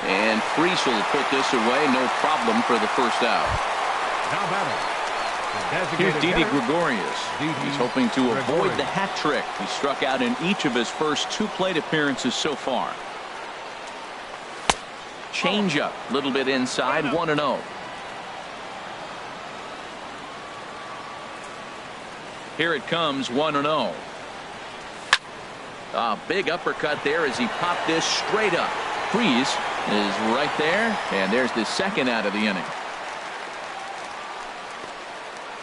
Speaker 1: And Freese will put this away, no problem for the first out.
Speaker 4: Now batting.
Speaker 1: Here's Didi Gregorius. He's hoping to avoid the hat trick. He struck out in each of his first 2 plate appearances so far. Changeup, a little bit inside, 1-0. Here it comes, 1-0. A big uppercut there as he popped this straight up. Freese is right there, and there's the 2nd out of the inning.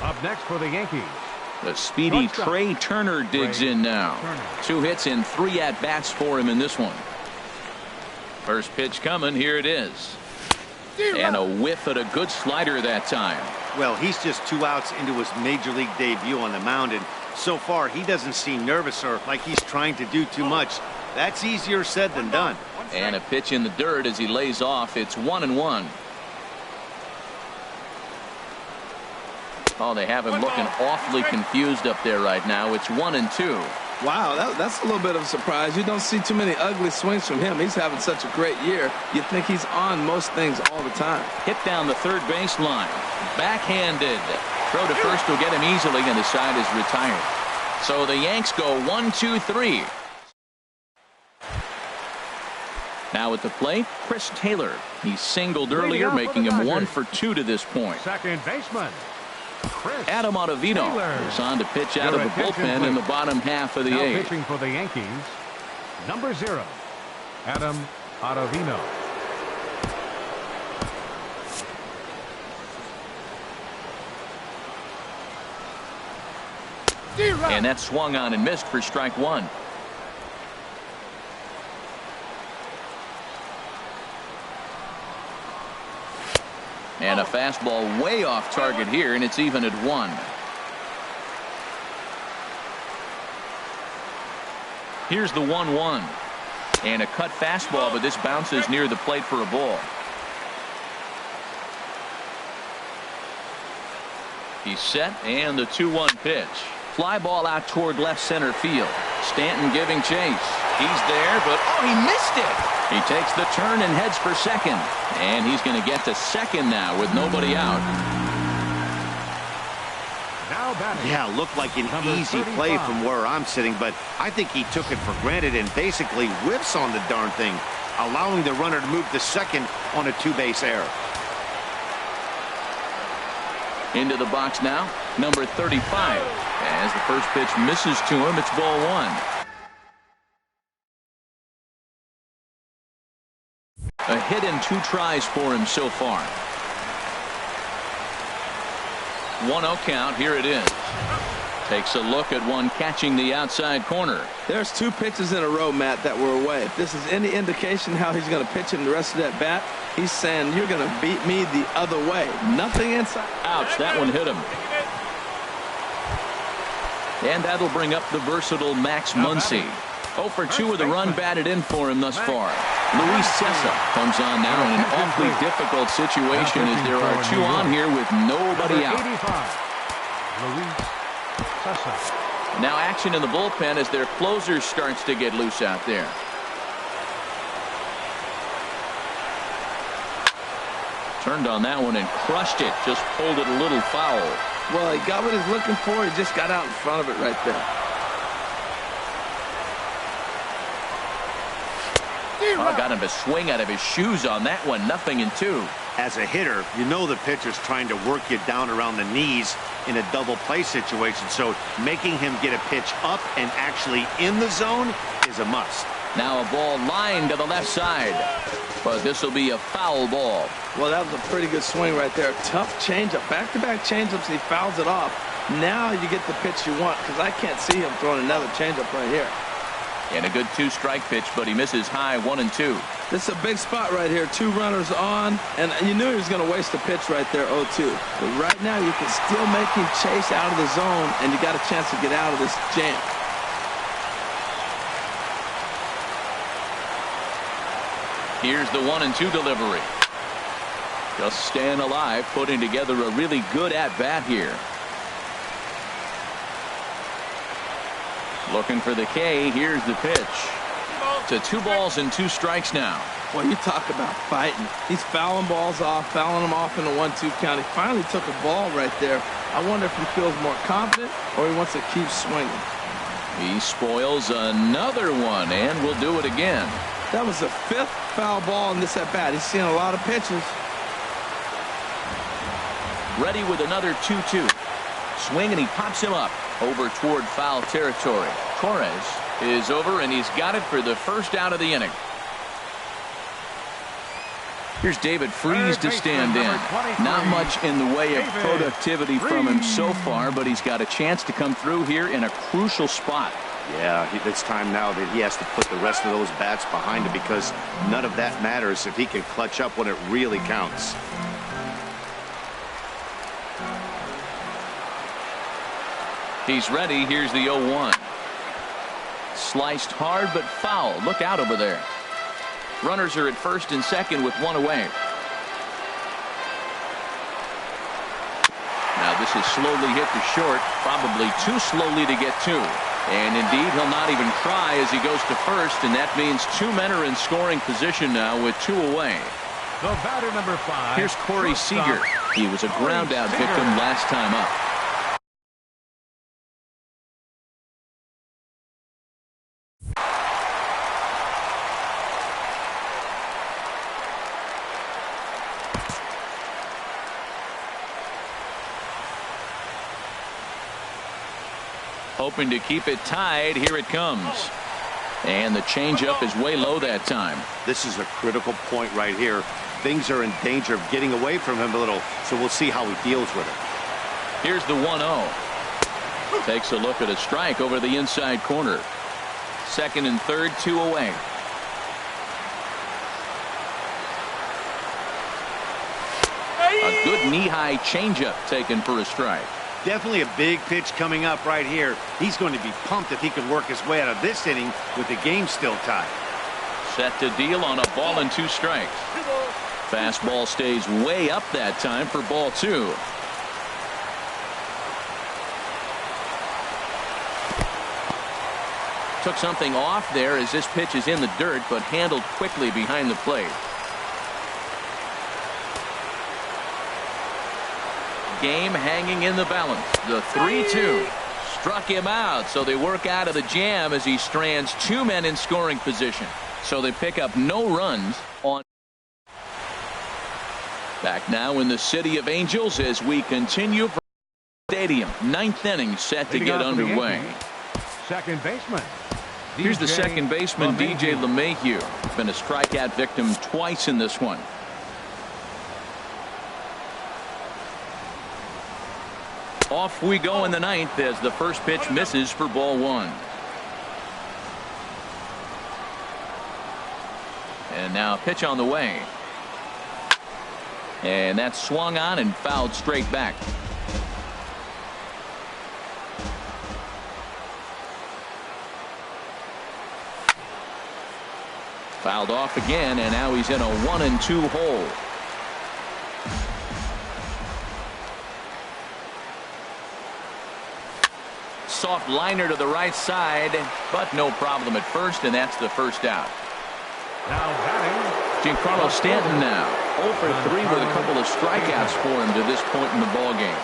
Speaker 4: Up next for the Yankees.
Speaker 1: The speedy Trey Turner digs in now. 2 hits and 3 at-bats for him in this one. First pitch coming. Here it is. And a whiff at a good slider that time.
Speaker 2: Well, he's just 2 outs into his major league debut on the mound, and so far he doesn't seem nervous or like he's trying to do too much. That's easier said than done.
Speaker 1: And a pitch in the dirt as he lays off. It's 1-1. Oh, they have him looking awfully confused up there right now. It's 1-2.
Speaker 3: Wow, that's a little bit of a surprise. You don't see too many ugly swings from him. He's having such a great year. You think he's on most things all the time.
Speaker 1: Hit down the third base line. Backhanded. Throw to first will get him easily, and the side is retired. So the Yanks go 1-2-3. Now at the plate, Chris Taylor. He singled earlier, making him 1 for 2 to this point.
Speaker 4: Second baseman, Chris
Speaker 1: Adam Ottavino is on to pitch out of the bullpen in the bottom half of the 8th.
Speaker 4: Pitching for the Yankees, number 0, Adam Ottavino.
Speaker 1: And that swung on and missed for strike 1. And a fastball way off target here, and it's even at 1. Here's the 1-1. And a cut fastball, but this bounces near the plate for a ball. He's set, and the 2-1 pitch. Fly ball out toward left center field. Stanton giving chase. He's there, but oh, he missed it. He takes the turn and heads for second. And he's going to get to second now with nobody out.
Speaker 4: Now batting.
Speaker 2: Yeah, looked like an
Speaker 4: Number
Speaker 2: easy
Speaker 4: 35.
Speaker 2: play from where I'm sitting, but I think he took it for granted and basically whiffs on the darn thing, allowing the runner to move to second on a 2-base error.
Speaker 1: Into the box now, number 35. As the first pitch misses to him, it's ball 1. A hit and 2 tries for him so far. 1-0 count. Here it is. Takes a look at one catching the outside corner.
Speaker 3: There's 2 pitches in a row, Matt, that were away. If this is any indication how he's going to pitch in the rest of that bat, he's saying you're going to beat me the other way. Nothing inside.
Speaker 1: Ouch, that one hit him. And that'll bring up the versatile Max Muncy. 0 for 2 with a run batted in for him thus far. Luis Cessa comes on now in an awfully difficult situation as there are 2 on here with nobody out.
Speaker 4: 85, Luis Cessa.
Speaker 1: Now action in the bullpen as their closer starts to get loose out there. Turned on that one and crushed it. Just pulled it a little foul.
Speaker 3: Well, he got what he's looking for. He just got out in front of it right there.
Speaker 1: Oh, got him to swing out of his shoes on that one. 0-2.
Speaker 2: As a hitter, you know the pitcher's trying to work you down around the knees in a double play situation. So making him get a pitch up and actually in the zone is a must.
Speaker 1: Now a ball lined to the left side. But this will be a foul ball.
Speaker 3: Well, that was a pretty good swing right there. Tough changeup. Back-to-back changeups. He fouls it off. Now you get the pitch you want, because I can't see him throwing another changeup right here.
Speaker 1: And a good 2-strike pitch, but he misses high 1-2.
Speaker 3: This is a big spot right here. 2 runners on, and you knew he was going to waste a pitch right there, 0-2. But right now you can still make him chase out of the zone, and you got a chance to get out of this jam.
Speaker 1: Here's the 1-2 delivery. Just staying alive, putting together a really good at-bat here. Looking for the K. Here's the pitch. To 2 balls and 2 strikes now.
Speaker 3: Well, you talk about fighting. He's fouling balls off, fouling them off in the 1-2 count. He finally took a ball right there. I wonder if he feels more confident or he wants to keep swinging.
Speaker 1: He spoils another one and will do it again.
Speaker 3: That was the 5th foul ball in this at-bat. He's seen a lot of pitches.
Speaker 1: Ready with another 2-2. Swing, and he pops him up over toward foul territory. Torres is over, and he's got it for the first out of the inning. Here's David Freese to stand in. Not much in the way of productivity from him so far, but he's got a chance to come through here in a crucial spot.
Speaker 2: Yeah, it's time now that he has to put the rest of those bats behind him, because none of that matters if he can clutch up when it really counts.
Speaker 1: He's ready. Here's the 0-1. Sliced hard but foul. Look out over there. Runners are at first and second with 1 away. Now this is slowly hit to short. Probably too slowly to get to. And indeed, he'll not even try as he goes to first, and that means 2 men are in scoring position now with 2 away.
Speaker 4: The batter, number 5.
Speaker 1: Here's Corey Seager. He was a ground out victim last time up. Hoping to keep it tied. Here it comes. And the changeup is way low that time.
Speaker 2: This is a critical point right here. Things are in danger of getting away from him a little, so we'll see how he deals with it.
Speaker 1: Here's the 1-0. Takes a look at a strike over the inside corner. Second and third, 2 away. A good knee-high changeup taken for a strike.
Speaker 2: Definitely a big pitch coming up right here. He's going to be pumped if he can work his way out of this inning with the game still tied.
Speaker 1: Set to deal on a ball and 2 strikes. Fastball stays way up that time for ball 2. Took something off there as this pitch is in the dirt, but handled quickly behind the plate. Game hanging in the balance. The 3-2 struck him out, so they work out of the jam as he strands 2 men in scoring position. So they pick up no runs on. Back now in the City of Angels as we continue from the stadium. 9th inning set to get underway.
Speaker 4: Second baseman.
Speaker 1: Here's the second baseman, DJ LeMahieu. Been a strikeout victim twice in this one. Off we go in the 9th as the first pitch misses for ball 1. And now a pitch on the way. And that's swung on and fouled straight back. Fouled off again, and now he's in a 1-2 hole. Soft liner to the right side, but no problem at first, and that's the first out.
Speaker 4: Now batting,
Speaker 1: Giancarlo Stanton now 0 for 3 with a couple of strikeouts for him to this point in the ball game.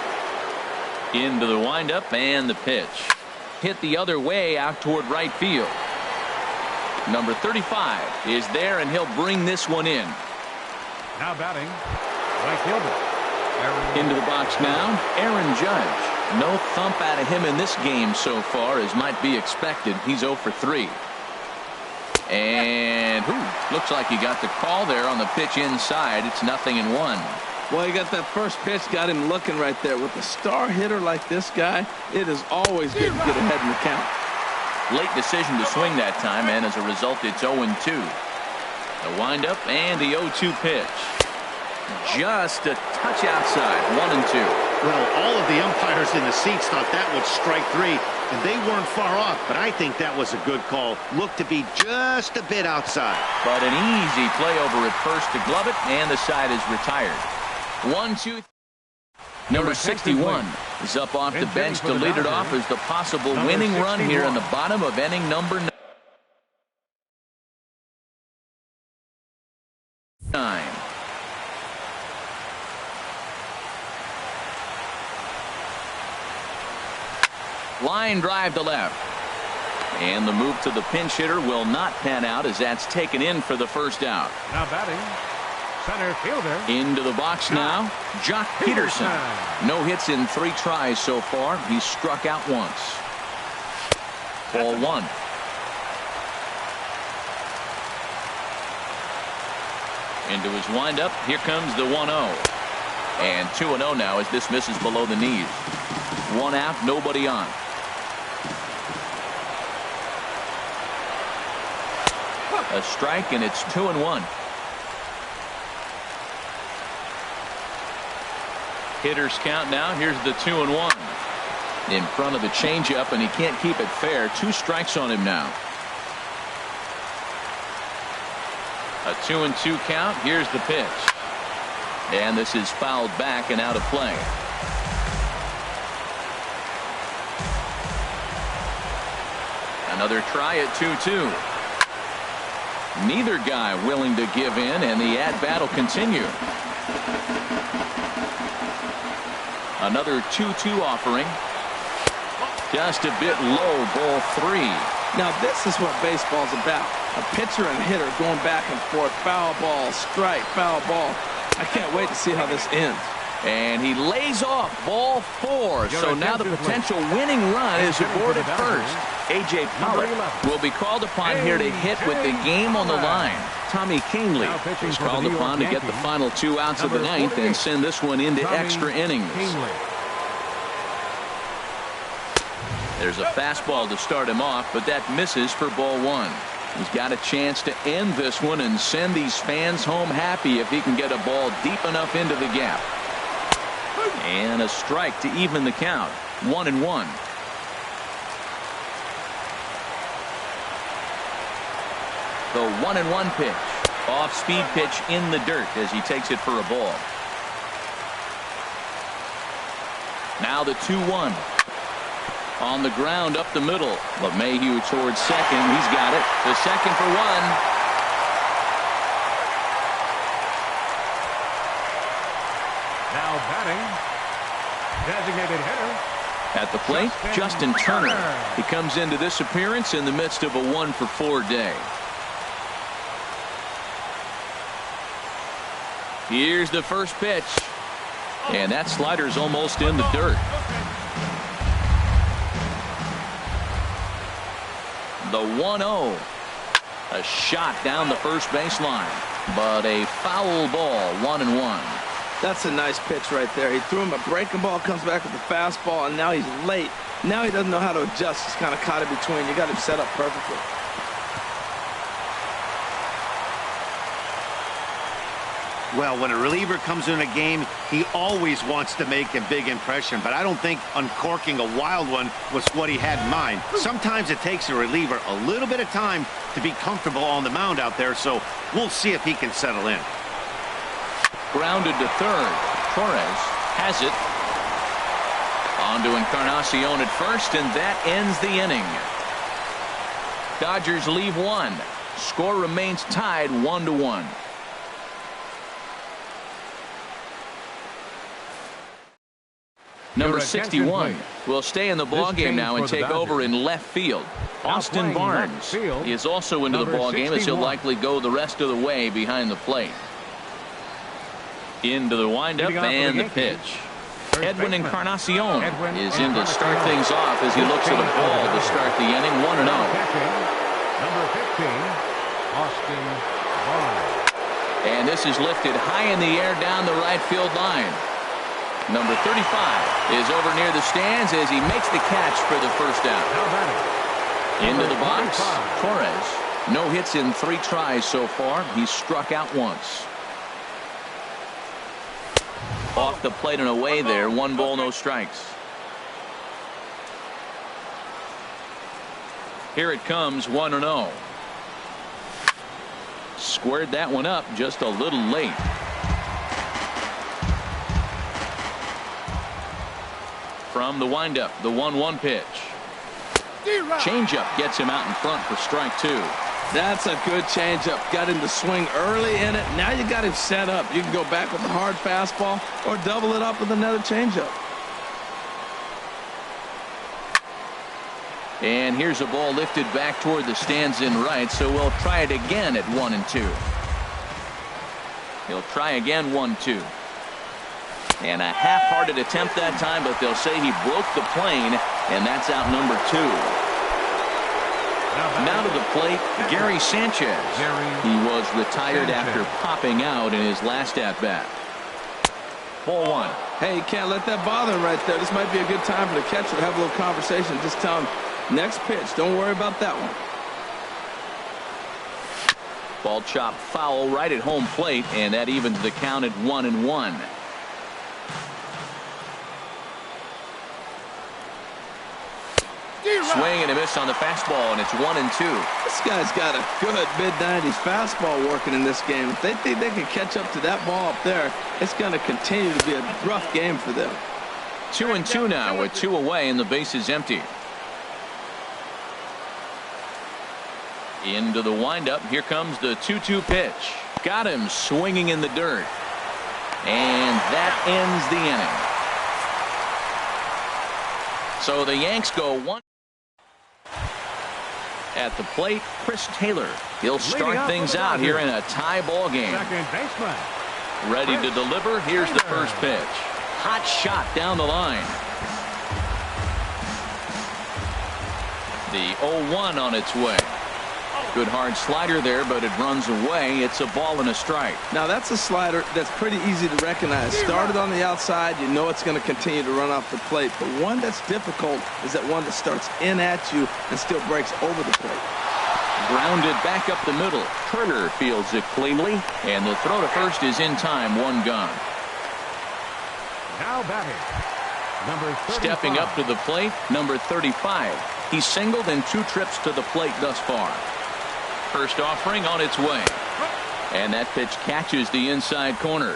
Speaker 1: Into the windup and the pitch. Hit the other way out toward right field. Number 35 is there, and he'll bring this one in.
Speaker 4: Now batting, right fielder.
Speaker 1: Into the box now, Aaron Judge. No thump out of him in this game so far, as might be expected. He's 0 for 3. And looks like he got the call there on the pitch inside. It's 0-1.
Speaker 3: Well, he got that first pitch, got him looking right there. With a star hitter like this guy, it is always good to get ahead in the count.
Speaker 1: Late decision to swing that time, and as a result, it's 0-2. The windup and the 0-2 pitch. Just a touch outside, 1-2.
Speaker 2: Well, all of the umpires in the seats thought that was strike 3, and they weren't far off, but I think that was a good call. Looked to be just a bit outside.
Speaker 1: But an easy play over at first to glove it, and the side is retired. 1-2. Number 61 is up off the bench to lead it off as the possible winning run here in the bottom of inning number 9. Line drive to left. And the move to the pinch hitter will not pan out as that's taken in for the first out.
Speaker 4: Now batting, center fielder.
Speaker 1: Into the box now, Jock Peterson. No hits in 3 tries so far. He's struck out once. Ball 1. Into his windup. Here comes the 1-0. And 2-0 now as this misses below the knees. 1 out, nobody on. A strike, and it's 2-1. Hitters count now. Here's the 2-1. In front of the changeup, and he can't keep it fair. 2 strikes on him now. A 2-2 count. Here's the pitch. And this is fouled back and out of play. Another try at 2-2. Neither guy willing to give in, and the at-bat will continue. Another 2-2 offering. Just a bit low, ball 3.
Speaker 3: Now this is what baseball's about. A pitcher and hitter going back and forth. Foul ball, strike, foul ball. I can't wait to see how this ends.
Speaker 1: And he lays off ball 4. So now the potential winning run is aboard at first. A.J. Pollock will be called upon here to hit with the game on the line. Tommy Kingley is called upon to get the final 2 outs of the 9th and send this one into extra innings. There's a fastball to start him off, but that misses for ball 1. He's got a chance to end this one and send these fans home happy if he can get a ball deep enough into the gap. And a strike to even the count. 1-1. The 1-1 pitch. Off-speed pitch in the dirt as he takes it for a ball. Now the 2-1. On the ground up the middle. LeMahieu towards second. He's got it. The second for 1.
Speaker 4: Now batting, designated hitter.
Speaker 1: At the plate, Justin Turner. He comes into this appearance in the midst of a 1-for-4 day. Here's the first pitch. And that slider's almost in the dirt. The 1-0. A shot down the first baseline. But a foul ball, 1-1.
Speaker 3: That's a nice pitch right there. He threw him a breaking ball, comes back with the fastball, and now he's late. Now he doesn't know how to adjust. He's kind of caught in between. You got him set up perfectly.
Speaker 2: Well, when a reliever comes in a game, he always wants to make a big impression, but I don't think uncorking a wild one was what he had in mind. Sometimes it takes a reliever a little bit of time to be comfortable on the mound out there, so we'll see if he can settle in.
Speaker 1: Grounded to third. Torres has it. On to Encarnacion at first, and that ends the inning. Dodgers leave 1. Score remains tied 1-1. Number
Speaker 4: Your attention,
Speaker 1: 61
Speaker 4: please.
Speaker 1: will stay in the ball
Speaker 4: This
Speaker 1: game
Speaker 4: change
Speaker 1: now and
Speaker 4: for the
Speaker 1: take over
Speaker 4: Dodgers.
Speaker 1: in left field.
Speaker 4: Now
Speaker 1: Austin
Speaker 4: playing left
Speaker 1: Barnes
Speaker 4: field,
Speaker 1: is also into the
Speaker 4: number
Speaker 1: ball game as he'll
Speaker 4: 61.
Speaker 1: likely go the rest of the way behind the plate. Into the windup
Speaker 4: Leading off for the
Speaker 1: and the
Speaker 4: Yankees,
Speaker 1: pitch.
Speaker 4: first
Speaker 1: Edwin
Speaker 4: baseman,
Speaker 1: Encarnacion
Speaker 4: Edwin
Speaker 1: is in to start
Speaker 4: Encarnacion.
Speaker 1: things off as he looks at a ball to start the inning 1-0.
Speaker 4: Catching, number 15, Austin Barnes.
Speaker 1: And this is lifted high in the air down the right field line. Number 35 is over near the stands as he makes the catch for the first out.
Speaker 4: Now batting,
Speaker 1: Into
Speaker 4: number
Speaker 1: the box,
Speaker 4: 25.
Speaker 1: Torres. No hits in 3 tries so far. He's struck out once. Off the plate and away there. 1 ball, no strikes. Here it comes, 1-0. Squared that one up just a little late. From the windup, the 1-1 pitch. Changeup gets him out in front for strike 2.
Speaker 3: That's a good changeup. Got him to swing early in it. Now you got him set up. You can go back with a hard fastball or double it up with another changeup.
Speaker 1: And here's a ball lifted back toward the stands in right, so we'll try it again at 1-2. He'll try again 1-2. And a half-hearted attempt that time, but they'll say he broke the plane, and that's out number 2. Now to the plate, Gary Sanchez. He was retired after popping out in his last at-bat. Ball 1.
Speaker 3: Hey, you can't let that bother him right there. This might be a good time for the catcher to have a little conversation. Just tell him, next pitch, don't worry about that one.
Speaker 1: Ball chopped foul right at home plate, and that evens the count at 1-1. Swing and a miss on the fastball, and it's 1-2.
Speaker 3: This guy's got a good mid-90s fastball working in this game. If they think they can catch up to that ball up there, it's going to continue to be a rough game for them.
Speaker 1: 2-2 now with 2 away, and the base is empty. Into the windup. Here comes the 2-2 pitch. Got him swinging in the dirt. And that ends the inning. So the Yanks go 1. At the plate, Chris Taylor. He'll start things out here in a tie ball game.
Speaker 4: Second baseman.
Speaker 1: Ready to deliver. Here's the first pitch. Hot shot down the line. The 0-1 on its way. Good hard slider there, but it runs away. It's a ball and a strike.
Speaker 3: Now that's a slider that's pretty easy to recognize. Started on the outside, you know it's going to continue to run off the plate. But one that's difficult is that one that starts in at you and still breaks over the plate.
Speaker 1: Grounded back up the middle. Turner fields it cleanly, and the throw to first is in time. 1 gone.
Speaker 4: Now batting, number 35.
Speaker 1: Stepping up to the plate, number 35. He's singled in 2 trips to the plate thus far. First offering on its way. And that pitch catches the inside corner.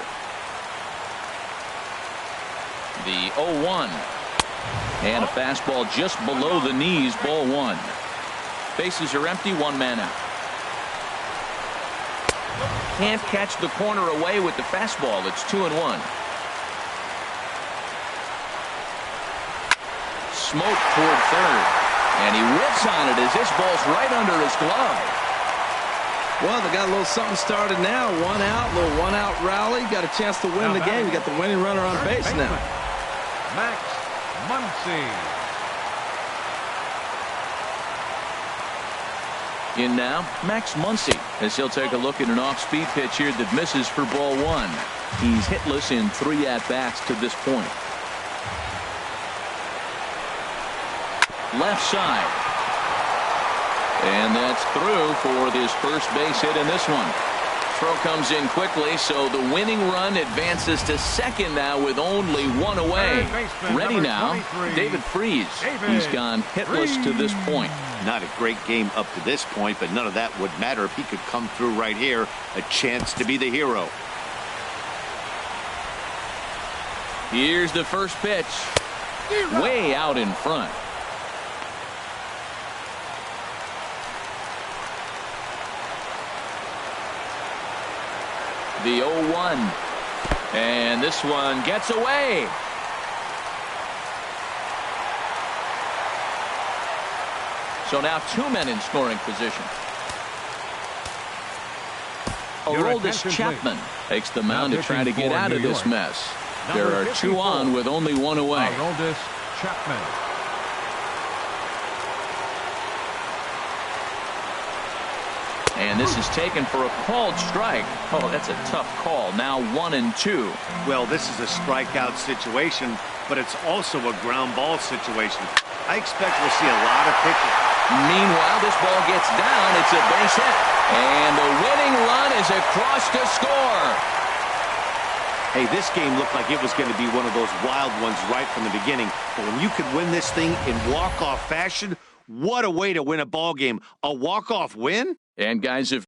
Speaker 1: The 0-1. And a fastball just below the knees, ball 1. Bases are empty, 1 man out. Can't catch the corner away with the fastball. It's 2-1. Smoke toward third. And he whips on it as this ball's right under his glove.
Speaker 3: Well, they got a little something started now. 1 out, little 1 out rally. Got a chance to win the game. You got the winning runner on base now.
Speaker 4: Max Muncy.
Speaker 1: In now, Max Muncy, as he'll take a look at an off-speed pitch here that misses for ball 1. He's hitless in 3 at-bats to this point. Left side. And that's through for this first base hit in this one. Throw comes in quickly, so the winning run advances to second now with only 1 away. Ready now, David Freese. He's gone hitless to this point.
Speaker 2: Not a great game up to this point, but none of that would matter if he could come through right here. A chance to be the hero.
Speaker 1: Here's the first pitch. Way out in front. The 0-1. And this one gets away. So now 2 men in scoring position.
Speaker 4: Your
Speaker 1: Aroldis
Speaker 4: attention,
Speaker 1: Chapman
Speaker 4: please.
Speaker 1: takes the mound to try to
Speaker 4: pitching
Speaker 1: get
Speaker 4: for
Speaker 1: out of
Speaker 4: New
Speaker 1: this
Speaker 4: York,
Speaker 1: mess.
Speaker 4: number
Speaker 1: There are 2
Speaker 4: 54,
Speaker 1: on with only 1 away.
Speaker 4: Aroldis Chapman.
Speaker 1: And this is taken for a called strike. Oh, that's a tough call. Now 1-2.
Speaker 2: Well, this is a strikeout situation, but it's also a ground ball situation. I expect we'll see a lot of pitches.
Speaker 1: Meanwhile, this ball gets down. It's a base hit. And the winning run is across to score.
Speaker 2: Hey, this game looked like it was going to be one of those wild ones right from the beginning. But when you could win this thing in walk-off fashion, what a way to win a ball game. A walk-off win?
Speaker 1: And guys, if